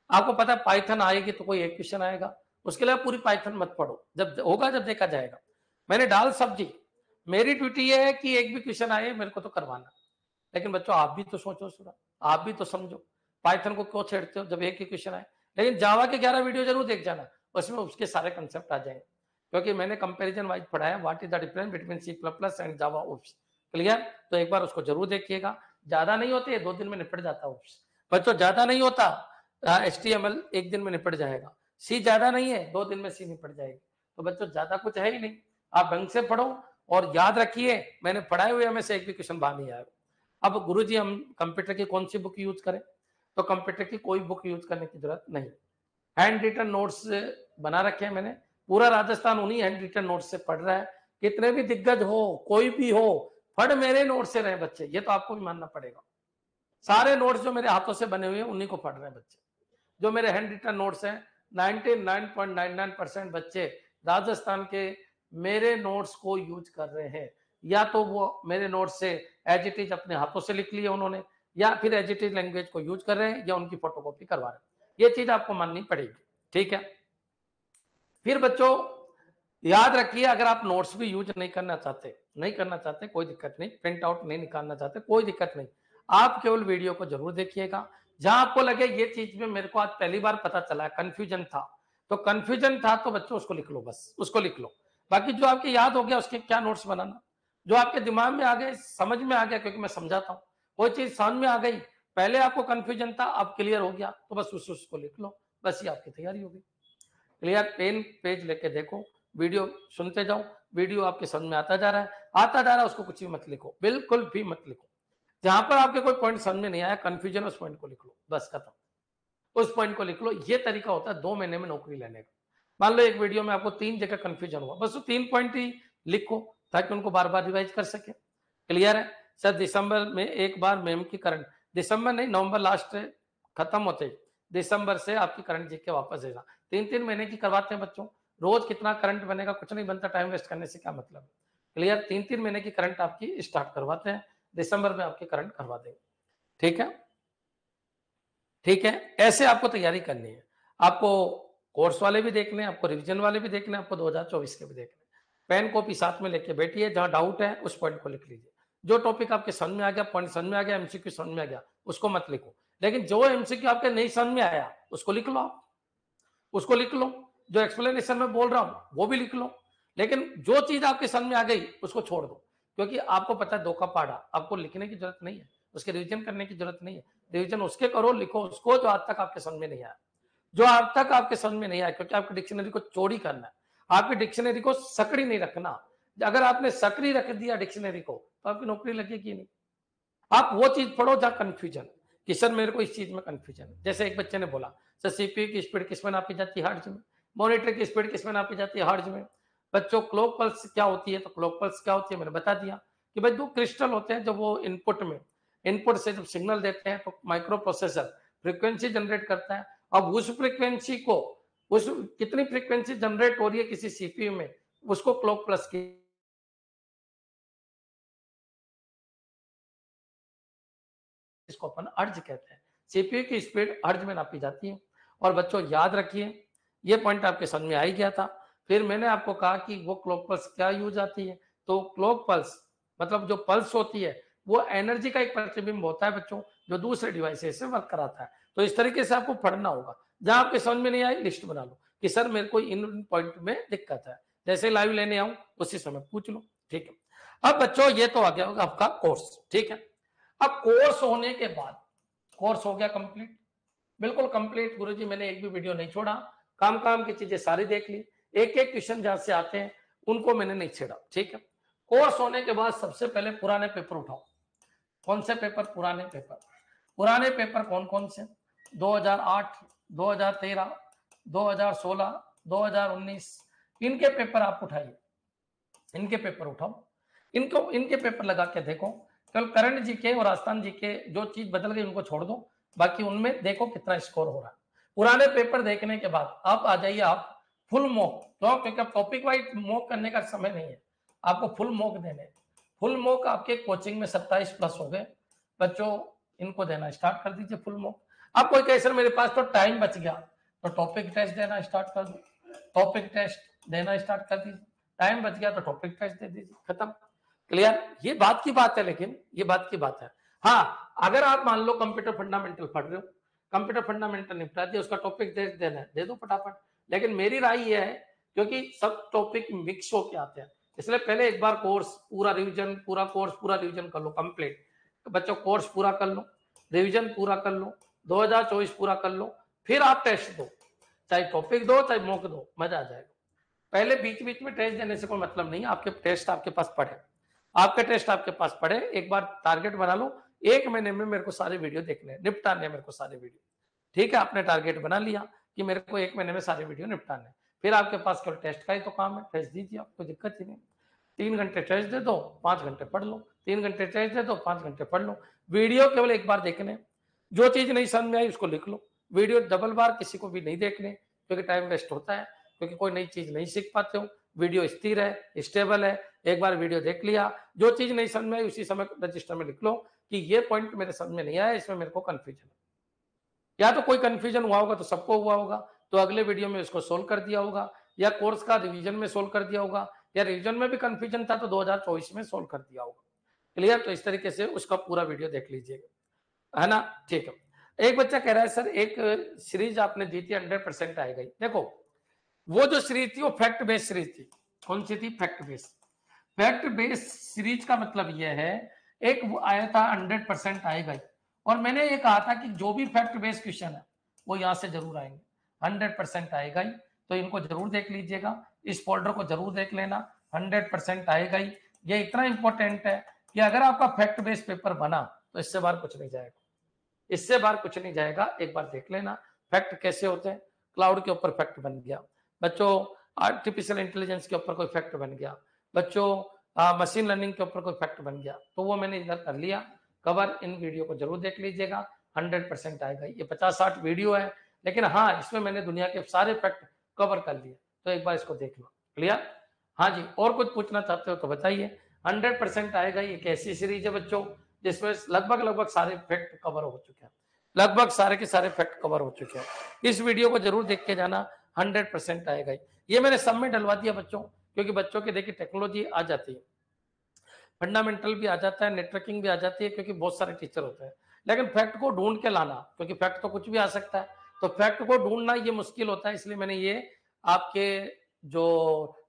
आपको पता है पाइथन आएगी तो कोई एक क्वेश्चन आएगा, उसके लिए पूरी पाइथन मत पढ़ो, जब होगा जब देखा जाएगा। मैंने दाल सब्जी, मेरी ड्यूटी ये है कि एक भी क्वेश्चन आए मेरे को तो करवाना। लेकिन बच्चों आप भी तो सोचो, सुना आप भी तो समझो, पाइथन को क्यों छेड़ते हो जब एक ही क्वेश्चन आए। लेकिन जावा के 11 वीडियो जरूर देख जाना, उसमें उसके सारे कंसेप्ट आ जाएंगे, क्योंकि मैंने कंपैरिजन वाइज पढ़ाया, what is the difference between C++ and Java OOPs. Clear? तो एक बार उसको जरूर देखिएगा। ज्यादा नहीं होते, 2 दिन में निपट जाता ओप्स बच्चों, ज्यादा नहीं होता। HTML 1 दिन में निपट जाएगा, सी ज्यादा नहीं है, 2 दिन में सी निपट जाएगी। तो बच्चों ज्यादा कुछ है ही नहीं, आप ढंग से पढ़ो और याद रखिए, मैंने पढ़ाए हुए में से एक भी क्वेश्चन बाहर नहीं आया। अब गुरुजी हम कंप्यूटर की कौन सी बुक यूज करें, तो कंप्यूटर की कोई बुक यूज करने की जरूरत नहीं। हैंड रिटन नोट्स बना रखे हैं मैंने, पूरा राजस्थान उन्हीं हैंड रिटन नोट्स से पढ़ रहा है। कितने भी दिग्गज हो, कोई भी हो, पढ़ मेरे नोट से रहे बच्चे, ये तो आपको भी मानना पड़ेगा। सारे नोट्स जो मेरे हाथों से बने हुए हैं उन्हीं को पढ़ रहे हैं बच्चे। जो मेरे हैंड रिटन नोट्स हैं, 99.99% बच्चे राजस्थान के मेरे नोट्स को यूज कर रहे हैं। या तो वो मेरे नोट्स से एज इट इज अपने हाथों से लिख लिए उन्होंने, या फिर एज इट इज लैंग्वेज को यूज कर रहे हैं, या उनकी फोटोकॉपी करवा रहे हैं। ये चीज आपको माननी पड़ेगी, ठीक है। फिर बच्चों याद रखिए, अगर आप नोट्स भी यूज नहीं करना चाहते कोई दिक्कत नहीं, प्रिंट आउट नहीं निकालना चाहते कोई दिक्कत नहीं, आप केवल वीडियो को जरूर देखिएगा। जहां आपको लगे ये चीज में मेरे को आज पहली बार पता चला, कंफ्यूजन था तो बच्चों उसको लिख लो, बस उसको लिख लो। बाकी जो आपके याद हो गया उसके क्या नोट्स बनाना, जो आपके दिमाग में आ गए, समझ में आ गया, क्योंकि मैं समझाता हूँ, कोई चीज समझ में आ गई, पहले आपको कंफ्यूजन था अब क्लियर हो गया, तो बस उसको लिख लो, बस ये आपकी तैयारी होगी। क्लियर? पेन पेज लेके देखो, वीडियो सुनते जाओ, वीडियो आपके समझ में आता जा रहा है, उसको कुछ भी मत लिखो, बिल्कुल भी मत लिखो। जहां पर आपके कोई पॉइंट समझ में नहीं आया, कंफ्यूजन, उस पॉइंट को लिख लो, बस खत्म, उस पॉइंट को लिख लो। ये तरीका होता है 2 महीने में नौकरी लेने का। मान लो एक वीडियो में आपको 3 जगह कंफ्यूजन हुआ, बस वो 3 पॉइंट ही लिखो, ताकि उनको बार बार रिवाइज कर सके। क्लियर है? सर दिसंबर में एक बार मैम की करंट, दिसंबर नहीं, नवंबर लास्ट खत्म होते दिसंबर से आपकी करंट जीके वापस देगा। 3-3 महीने की करवाते हैं बच्चों, रोज कितना करंट बनेगा, कुछ नहीं बनता, टाइम वेस्ट करने से क्या मतलब है। क्लियर, 3-3 महीने की करंट आपकी स्टार्ट करवाते हैं, दिसंबर में आपकी करंट करवा देंगे। ठीक है, ठीक है, ऐसे आपको तैयारी करनी है। आपको कोर्स वाले भी देखने हैं, आपको रिवीजन वाले भी देखने हैं, आपको 2024 के भी देखने हैं। पेन कॉपी साथ में लेके बैठिए, जहां डाउट है उस पॉइंट को लिख लीजिए। जो टॉपिक आपके समझ में आ गया, पॉइंट समझ में आ गया, एमसीक्यू समझ में आ गया, उसको मत लिखो। लेकिन जो एमसीक्यू आपके नहीं समझ में आया उसको लिख लो, आप उसको लिख लो। जो एक्सप्लेनेशन में बोल रहा हूं वो भी लिख लो। लेकिन जो चीज आपके समझ में आ गई उसको छोड़ दो, क्योंकि आपको पता है 2 का पहाड़ा, आपको लिखने की जरूरत नहीं है, उसके रिवीजन करने की जरूरत नहीं है। रिवीजन उसके करो, लिखो उसको जो आज तक आपके समझ में नहीं आया, जो आज तक आपके समझ में नहीं आया, क्योंकि आपकी डिक्शनरी को चौड़ी करना है, आपकी डिक्शनरी को सकड़ी नहीं रखना। अगर आपने सकड़ी रख दिया डिक्शनरी को तो आपकी नौकरी लगेगी नहीं। आप वो चीज पढ़ो जहां कंफ्यूजन, कि सर मेरे को इस चीज में कंफ्यूजन है। जैसे एक बच्चे ने बोला सर सीपीयू की स्पीड किसमें नापी जाती है, हर्ट्ज में। मॉनिटर की स्पीड किसमें नापी जाती है, हर्ट्ज में। बच्चों क्लॉक पल्स क्या होती है, तो क्लॉक पल्स क्या होती है मैंने बता दिया कि भाई 2 क्रिस्टल होते हैं, जब वो इनपुट से जब सिग्नल देते हैं तो माइक्रो प्रोसेसर फ्रीक्वेंसी जनरेट करता है। अब उस फ्रीक्वेंसी को, उस कितनी फ्रीक्वेंसी जनरेट हो रही है किसी सीपीयू में, उसको क्लॉक पल्स की इसको अपन अर्ज कहते हैं। सीपीयू की स्पीड अर्ज में नापी जाती है। और बच्चों याद रखिए, ये पॉइंट आपके समझ में आ ही गया था। फिर मैंने आपको कहा कि वो क्लॉक पल्स क्या यूज आती है, तो क्लॉक पल्स मतलब जो पल्स होती है वो एनर्जी का एक प्रतिबिंब होता है बच्चों, जो दूसरे डिवाइसेस से वर्क कराता है। तो इस तरीके से आपको पढ़ना होगा। जहां आपके समझ में नहीं आई लिस्ट बना लो कि सर मेरे को इन पॉइंट में दिक्कत है, जैसे लाइव लेने आऊं उसी समय पूछ लो। ठीक है, अब बच्चों ये तो आ गया होगा आपका कोर्स। ठीक है, अब कोर्स होने के बाद, कोर्स हो गया कंप्लीट, बिल्कुल कंप्लीट गुरुजी, मैंने एक भी वीडियो नहीं छोड़ा, काम काम की चीजें सारी देख ली, एक एक क्वेश्चन जहां से आते हैं उनको मैंने नहीं छेड़ा। ठीक है, कोर्स होने के बाद सबसे पहले पुराने पेपर उठाओ। कौन से पेपर? पुराने पेपर। पुराने पेपर कौन कौन से? 2008, 2013, 2016, 2019, इनके पेपर आप उठाइए, इनके पेपर उठाओ, इनके पेपर लगा के देखो। कल करंट जीके और राजस्थान जीके जो चीज बदल गई उनको छोड़ दो, बाकी उनमें देखो कितना स्कोर हो रहा है। पुराने पेपर देखने के बाद आप आ जाइए आप फुल मॉक, क्योंकि टॉपिक वाइज मॉक करने का समय नहीं है, आपको फुल मॉक देने। फुल मॉक आपके कोचिंग में 27 प्लस हो गए बच्चों, इनको देना स्टार्ट कर दीजिए फुल मॉक। आप कोई कहे सर मेरे पास तो टाइम बच गया, तो टॉपिक टेस्ट देना स्टार्ट कर दो, टॉपिक टेस्ट देना स्टार्ट कर दीजिए। टाइम बच गया तो टॉपिक टेस्ट दे दीजिए, खत्म। क्लियर, ये बात की बात है, लेकिन ये बात की बात है। हाँ, अगर आप मान लो कंप्यूटर फंडामेंटल पढ़ रहे हो, कंप्यूटर फंडामेंटल निपटा दिया, उसका टॉपिक टेस्ट देना है, दे दो फटाफट। लेकिन मेरी राय ये है, क्योंकि सब टॉपिक मिक्स होके आते हैं, इसलिए पहले एक बार कोर्स पूरा रिवीजन, पूरा कोर्स पूरा रिवीजन कर लो कंप्लीट। बच्चों कोर्स पूरा कर लो, रिवीजन पूरा कर लो, 2024 पूरा कर लो, फिर आप टेस्ट दो, चाहे टॉपिक दो चाहे मॉक दो, मजा आ जाएगा। पहले बीच बीच में टेस्ट देने से कोई मतलब नहीं है, आपके टेस्ट आपके पास पड़े, आपके टेस्ट आपके पास पड़े। एक बार टारगेट बना लो, 1 महीने में मेरे को सारे वीडियो देखने हैं, निपटाने हैं मेरे को सारे वीडियो। ठीक है, आपने टारगेट बना लिया कि मेरे को 1 महीने में सारे वीडियो निपटाने, फिर आपके पास केवल टेस्ट का ही तो काम है, टेस्ट दीजिए, आपको दिक्कत ही नहीं। 3 घंटे टेस्ट दे दो, 5 घंटे पढ़ लो, 3 घंटे टेस्ट दे दो, 5 घंटे पढ़ लो। वीडियो केवल एक बार देखने, जो चीज नहीं समझ में आई उसको लिख लो। वीडियो डबल बार किसी को भी नहीं देखने, क्योंकि टाइम वेस्ट होता है, क्योंकि कोई नई चीज नहीं सीख पाते हो। वीडियो स्थिर है, स्टेबल है, एक बार वीडियो देख लिया, जो चीज नहीं समझ में आई उसी समय रजिस्टर में लिख लो कि ये पॉइंट मेरे समझ में नहीं आया, इसमें मेरे को कंफ्यूजन है। या तो कोई कंफ्यूजन हुआ होगा तो सबको हुआ होगा, तो अगले वीडियो में उसको सोल्व कर दिया होगा, या कोर्स का रिवीजन में सोल्व कर दिया होगा, या रिवीजन में भी कंफ्यूजन था तो 2024 में सोल्व कर दिया होगा। क्लियर, तो इस तरीके से उसका पूरा वीडियो देख लीजिएगा, है ना। ठीक है, एक बच्चा कह रहा है सर एक सीरीज आपने दी थी 100% आएगा। देखो वो जो सीरीज थी वो फैक्ट बेस्ड सीरीज थी। कौन सी थी? Fact based. Fact based series का मतलब यह है, एक वो आया था 100% आएगा ही, और मैंने ये कहा था कि जो भी फैक्ट बेस्ड क्वेश्चन है वो यहां से जरूर आएंगे, 100% आएगा ही। तो इनको जरूर देख लीजिएगा, इस फोल्डर को जरूर देख लेना, 100% आएगा ही। ये इतना इंपॉर्टेंट है कि अगर आपका फैक्ट बेस्ड पेपर बना तो इससे बाहर कुछ नहीं जाएगा, इससे बाहर कुछ नहीं जाएगा। एक बार देख लेना फैक्ट कैसे होते हैं। क्लाउड के ऊपर फैक्ट बन गया बच्चों, आर्टिफिशियल इंटेलिजेंस के ऊपर कोई फैक्ट बन गया बच्चों, मशीन लर्निंग के ऊपर कोई फैक्ट बन गया, तो वो मैंने इधर कर लिया कवर। इन वीडियो को जरूर देख लीजिएगा, 100% आएगा। ये 50-60 वीडियो है, लेकिन हाँ, इसमें मैंने दुनिया के सारे फैक्ट कवर कर लिए, तो एक बार इसको देख लो। क्लियर? हाँ जी, और कुछ पूछना चाहते हो तो बताइए। 100% आएगा। ये एक ऐसी सीरीज है बच्चों जिसमें लगभग सारे फैक्ट कवर हो चुके हैं, लगभग सारे के सारे फैक्ट कवर हो चुके हैं। इस वीडियो को जरूर देख के जाना, 100% आएगा। ये मैंने सब में डलवा दिया बच्चों, क्योंकि बच्चों की देखिए टेक्नोलॉजी आ जाती है, फंडामेंटल भी आ जाता है, नेटवर्किंग भी आ जाती है, क्योंकि बहुत सारे टीचर होते हैं। लेकिन फैक्ट को ढूंढ के लाना, क्योंकि फैक्ट तो कुछ भी आ सकता है, तो फैक्ट को ढूंढना ये मुश्किल होता है, इसलिए मैंने ये आपके जो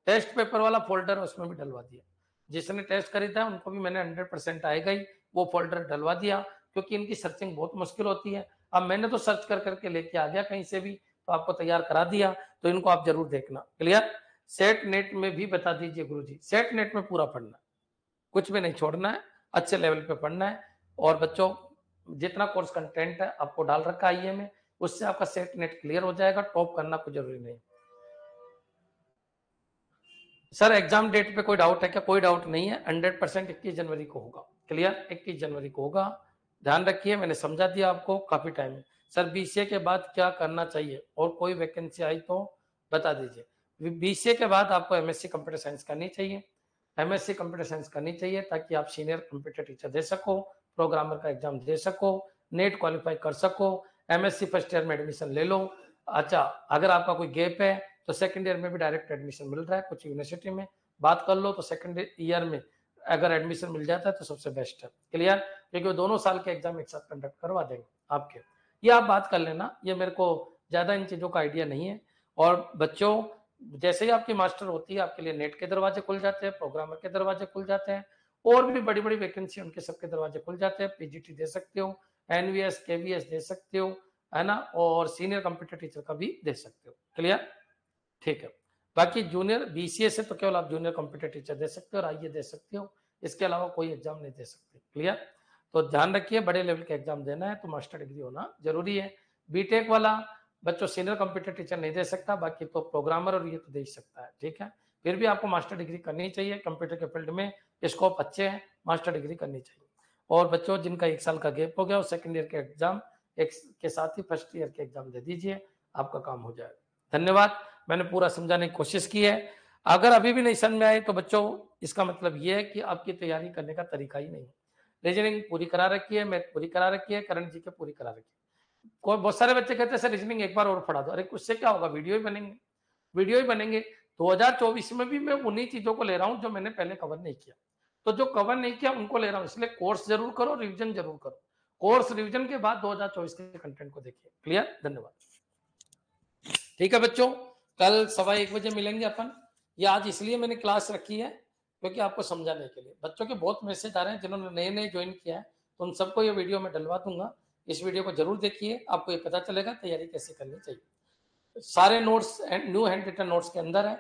टेस्ट पेपर वाला फोल्डर है उसमें भी डलवा दिया। जिसने टेस्ट खरीदा है उनको भी मैंने 100% आएगा ही वो फोल्डर डलवा दिया, क्योंकि इनकी सर्चिंग बहुत मुश्किल होती है। अब मैंने तो सर्च कर करके लेके आ गया कहीं से भी, तो आपको तैयार करा दिया, तो इनको आप जरूर देखना। क्लियर? सेट नेट में भी बता दीजिए गुरुजी, सेट नेट में पूरा पढ़ना, कुछ भी नहीं छोड़ना है, अच्छे लेवल पे पढ़ना है। और बच्चों जितना कोर्स कंटेंट है आपको डाल रखा है आईए में, उससे आपका सेट नेट क्लियर हो जाएगा, टॉप करना कोई जरूरी नहीं। सर एग्जाम डेट पे कोई डाउट है क्या? कोई डाउट नहीं है, 100% 21 जनवरी को होगा। क्लियर? 21 जनवरी को होगा, ध्यान रखिए, मैंने समझा दिया आपको काफी टाइम में। सर बीसीए के बाद क्या करना चाहिए और कोई वैकेंसी आई तो बता दीजिए। बीसीए के बाद आपको एमएससी कंप्यूटर साइंस करनी चाहिए, एमएससी कंप्यूटर साइंस करनी चाहिए, ताकि आप सीनियर कंप्यूटर टीचर दे सको, प्रोग्रामर का एग्जाम दे सको, नेट क्वालिफाई कर सको, एमएससी फर्स्ट ईयर में एडमिशन ले लो। अच्छा, अगर आपका कोई गैप है तो सेकंड ईयर में भी डायरेक्ट एडमिशन मिल रहा है कुछ यूनिवर्सिटी में, बात कर लो, तो सेकंड ईयर में अगर एडमिशन मिल जाता है तो सबसे बेस्ट है। क्लियर? क्योंकि वो दोनों साल के एग्जाम एक साथ कंडक्ट करवा देंगे आपके। ये आप बात कर लेना, ये मेरे को ज्यादा इन चीजों का आइडिया नहीं है। और बच्चों जैसे ही आपकी मास्टर होती है, आपके लिए नेट के दरवाजे खुल जाते हैं, प्रोग्रामर के दरवाजे खुल जाते हैं, और भी बड़ी बड़ी वैकेंसी उनके सबके दरवाजे खुल जाते हैं। पीजीटी दे सकते हो, एनवीएस केवीएस दे सकते हो, है ना, और सीनियर कंप्यूटर टीचर का भी दे सकते हो। क्लियर? ठीक है। बाकी जूनियर बीसीए से तो केवल आप जूनियर कंप्यूटर टीचर दे सकते हो और आईए दे सकते हो, इसके अलावा कोई एग्जाम नहीं दे सकते। क्लियर? तो ध्यान रखिए, बड़े लेवल का एग्जाम देना है तो मास्टर डिग्री होना जरूरी है। बीटेक वाला बच्चों सीनियर कंप्यूटर टीचर नहीं दे सकता, बाकी तो प्रोग्रामर और ये तो दे ही सकता है। ठीक है? फिर भी आपको मास्टर डिग्री करनी चाहिए, कंप्यूटर के फील्ड में स्कोप अच्छे हैं, मास्टर डिग्री करनी चाहिए। और बच्चों जिनका 1 साल का गैप हो गया, वो सेकंड ईयर के एग्जाम एक के साथ ही फर्स्ट ईयर के एग्जाम दे दीजिए, आपका काम हो जाएगा। धन्यवाद, मैंने पूरा समझाने की कोशिश की है। अगर अभी भी नहीं समझ में आए तो बच्चों इसका मतलब ये है कि आपकी तैयारी करने का तरीका ही नहीं है। रीजनिंग पूरी करा रखी है, मैथ पूरी करा रखी है, करंट जीके पूरी करा रखी है। कोई बहुत सारे बच्चे कहते हैं सर रीजनिंग एक बार और पढ़ा दो। अरे उससे क्या होगा, वीडियो ही बनेंगे, वीडियो ही बनेंगे। 2024 में भी मैं उन्हीं चीजों को ले रहा हूं जो मैंने पहले कवर नहीं किया, तो जो कवर नहीं किया उनको ले रहा हूं। इसलिए कोर्स जरूर करो, रिविजन जरूर करो। कोर्स रिविजन के बाद 2024 के कंटेंट को देखिए। क्लियर? धन्यवाद। ठीक है बच्चों, कल 1:15 बजे मिलेंगे अपन। ये आज इसलिए मैंने क्लास रखी है क्योंकि आपको समझाने के लिए। बच्चों के बहुत मैसेज आ रहे हैं जिन्होंने नए नए ज्वाइन किया है, तो उन सबको ये वीडियो में डलवा दूंगा। इस वीडियो को जरूर देखिए, आपको ये पता चलेगा तैयारी कैसे करनी चाहिए। सारे notes new hand written notes के अंदर है,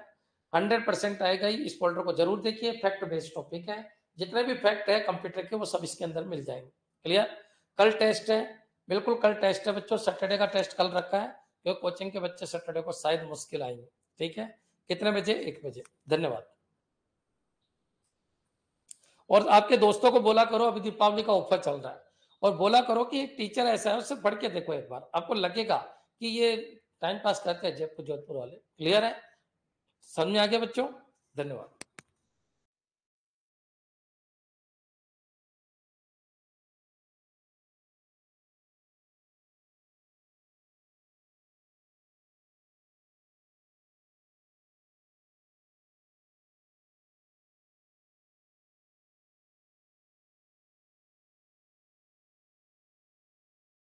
100% आएगा ही। इस फोल्डर को जरूर देखिए, फैक्ट बेस्ड टॉपिक है, जितने भी फैक्ट है कंप्यूटर के वो सब इसके अंदर मिल जाएंगे। क्लियर? कल टेस्ट है, बिल्कुल कल टेस्ट है बच्चों, सैटरडे का टेस्ट कल रखा है, क्योंकि कोचिंग के बच्चे सैटरडे को शायद मुश्किल आएंगे। ठीक है? कितने बजे? 1 बजे। धन्यवाद। और आपके दोस्तों को बोला करो अभी दीपावली का ऑफर चल रहा है, और बोला करो कि एक टीचर ऐसा है, उससे पढ़ के देखो एक बार, आपको लगेगा कि ये टाइम पास करते हैं जयपुर जोधपुर वाले। क्लियर है? समझ में आ गया बच्चों? धन्यवाद।